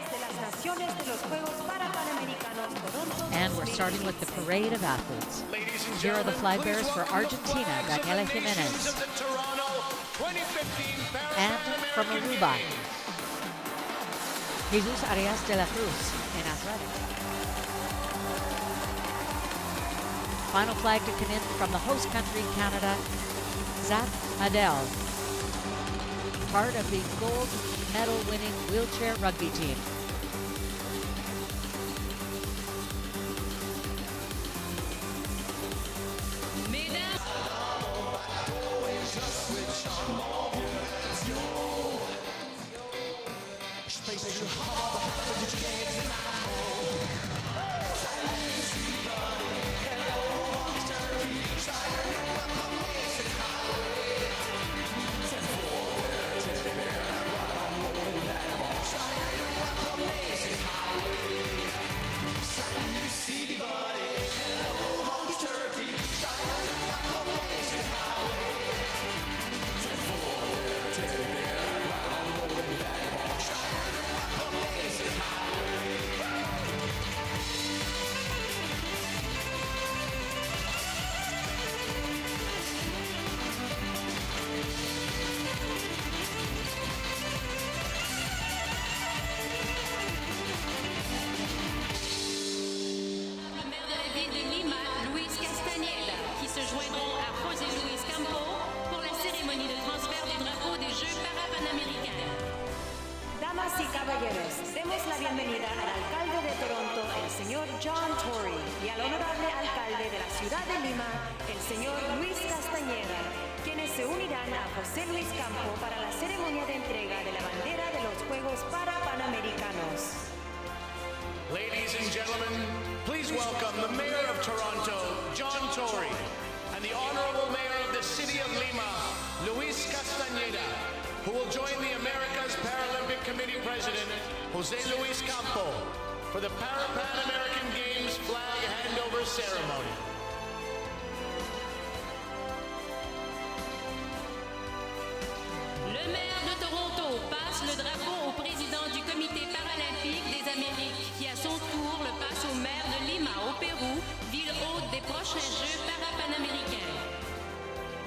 De las naciones de los Juegos Parapanamericanos Toronto. And we're starting with the parade of athletes. Here are the flag bearers for Argentina, Daniela Jimenez. And from Uruguay, Jesus Arias de la Cruz in athletics. Final flag to come in from the host country, Canada, Zach Adel, part of the gold medal winning wheelchair rugby team. Campo pour la cérémonie de transfert du drapeau des Jeux Parapan American. Damas y caballeros, demos la bienvenida al alcalde de Toronto, el señor John Tory, y al honorable alcalde de la ciudad de Lima, el señor Luis Castañeda, quienes se unirán a José Luis Campo para la ceremonia de entrega de la bandera de los Juegos Parapanamericanos. Ladies and gentlemen, please welcome the Mayor of Toronto, John Tory, and the Honorable Mayor of the City of Lima, Luis Castañeda, who will join the America's Paralympic Committee President, Jose Luis Campo, for the Parapan American Games flag handover ceremony. Le maire de Toronto passe le drapeau au président du comité paralympique des Amériques, qui à son tour le passe au maire de Lima, au Pérou, ville hôte des prochains Jeux parapanaméricains.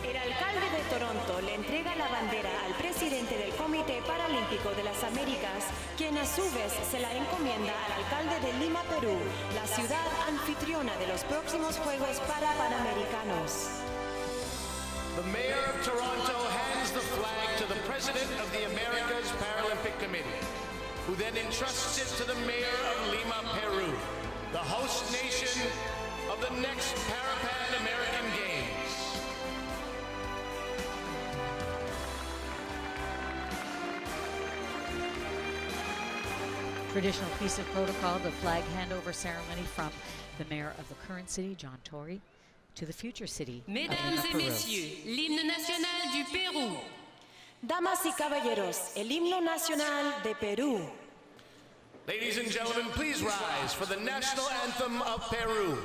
El alcalde de Toronto le entrega la bandera al presidente del Comité Paralímpico de las Américas, quien a su vez se la encomienda al alcalde de Lima, Perú, la ciudad anfitriona de los próximos Juegos Parapanamericanos. The Mayor of Toronto hands the flag to the President of the America's Paralympic Committee, who then entrusts it to the Mayor of Lima, Peru, the host nation of the next Parapan American Games. Traditional piece of protocol, the flag handover ceremony from the mayor of the current city, John Tory, to the future city of Lima, Mesdames et Peru. messieurs, l'hymne national du Pérou. Damas y caballeros, el himno nacional de Perú. Ladies and gentlemen, please rise for the national anthem of Peru.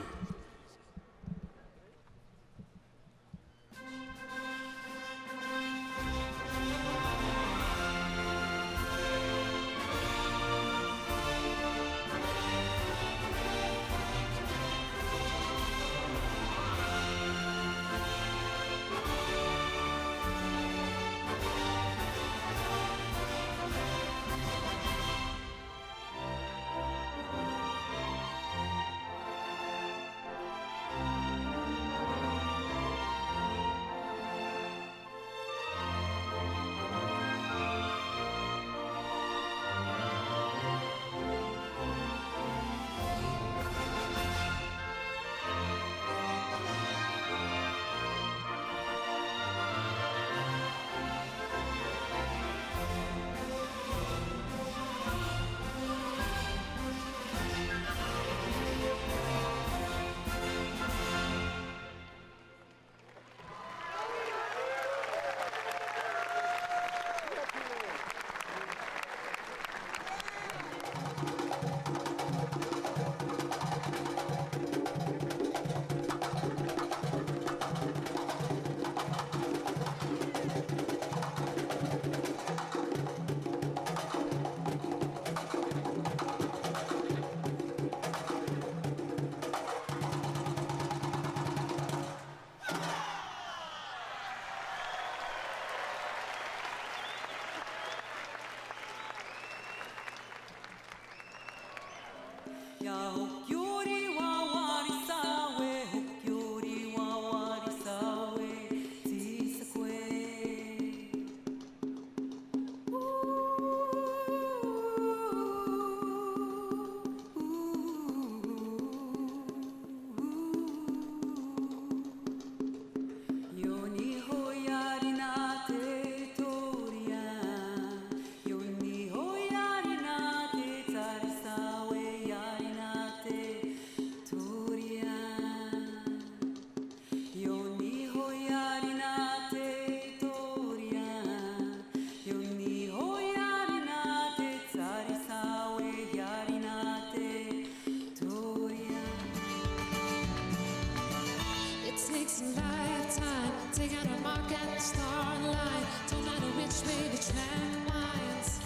takes a lifetime. Take out a mark at the start line. Don't matter which way the track winds,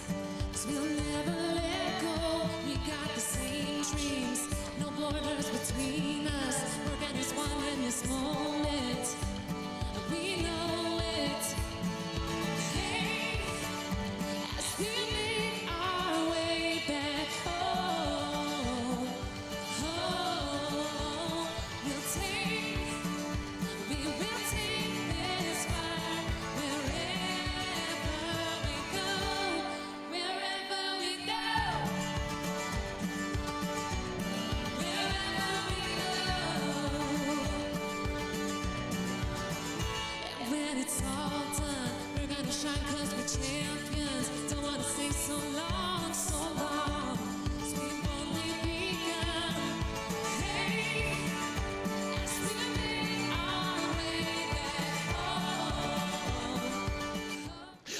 'cause we'll never let go. We got the same dreams, no borders between us. Working as one in this moment. We know it. Hey, as we make our way back home, we will take this it's all done, we're gonna shine 'cause we're champions. Don't wanna stay so long, so long. 'Cause we've only begun. Hey, as we make our way back home.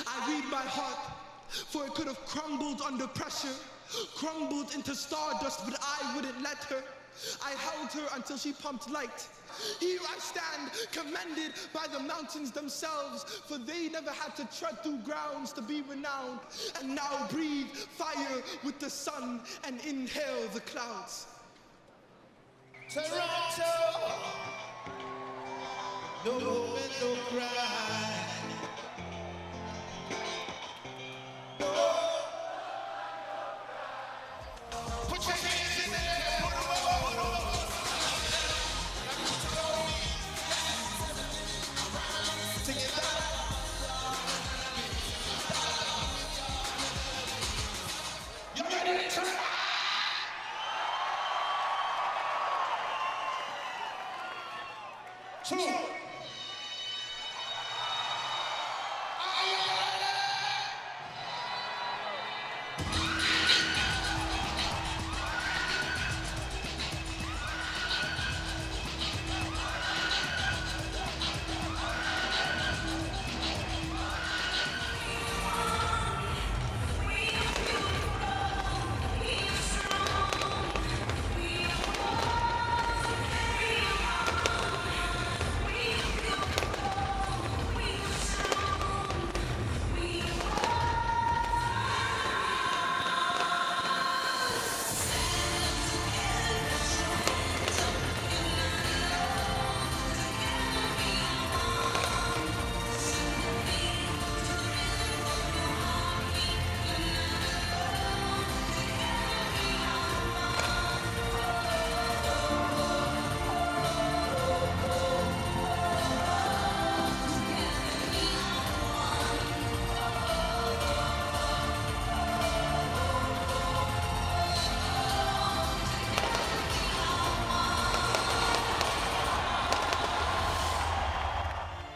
I read my heart, for it could have crumbled under pressure, crumbled into stardust, but I wouldn't let her. I held her until she pumped light. Here I stand, commended by the mountains themselves, for they never had to tread through grounds to be renowned, and now breathe fire with the sun and inhale the clouds. Toronto, no hope and no cry. Put your hands in the air, put 'em up, put 'em up. Take it back. You ready to turn? Two.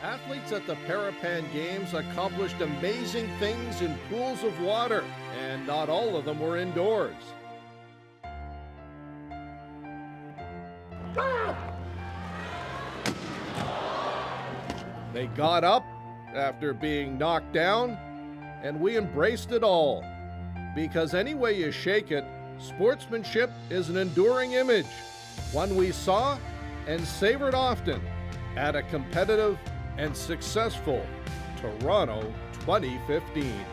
Athletes at the Parapan Games accomplished amazing things in pools of water, and not all of them were indoors. They got up after being knocked down, and we embraced it all. Because any way you shake it, sportsmanship is an enduring image, one we saw and savored often at a competitive and successful Toronto 2015.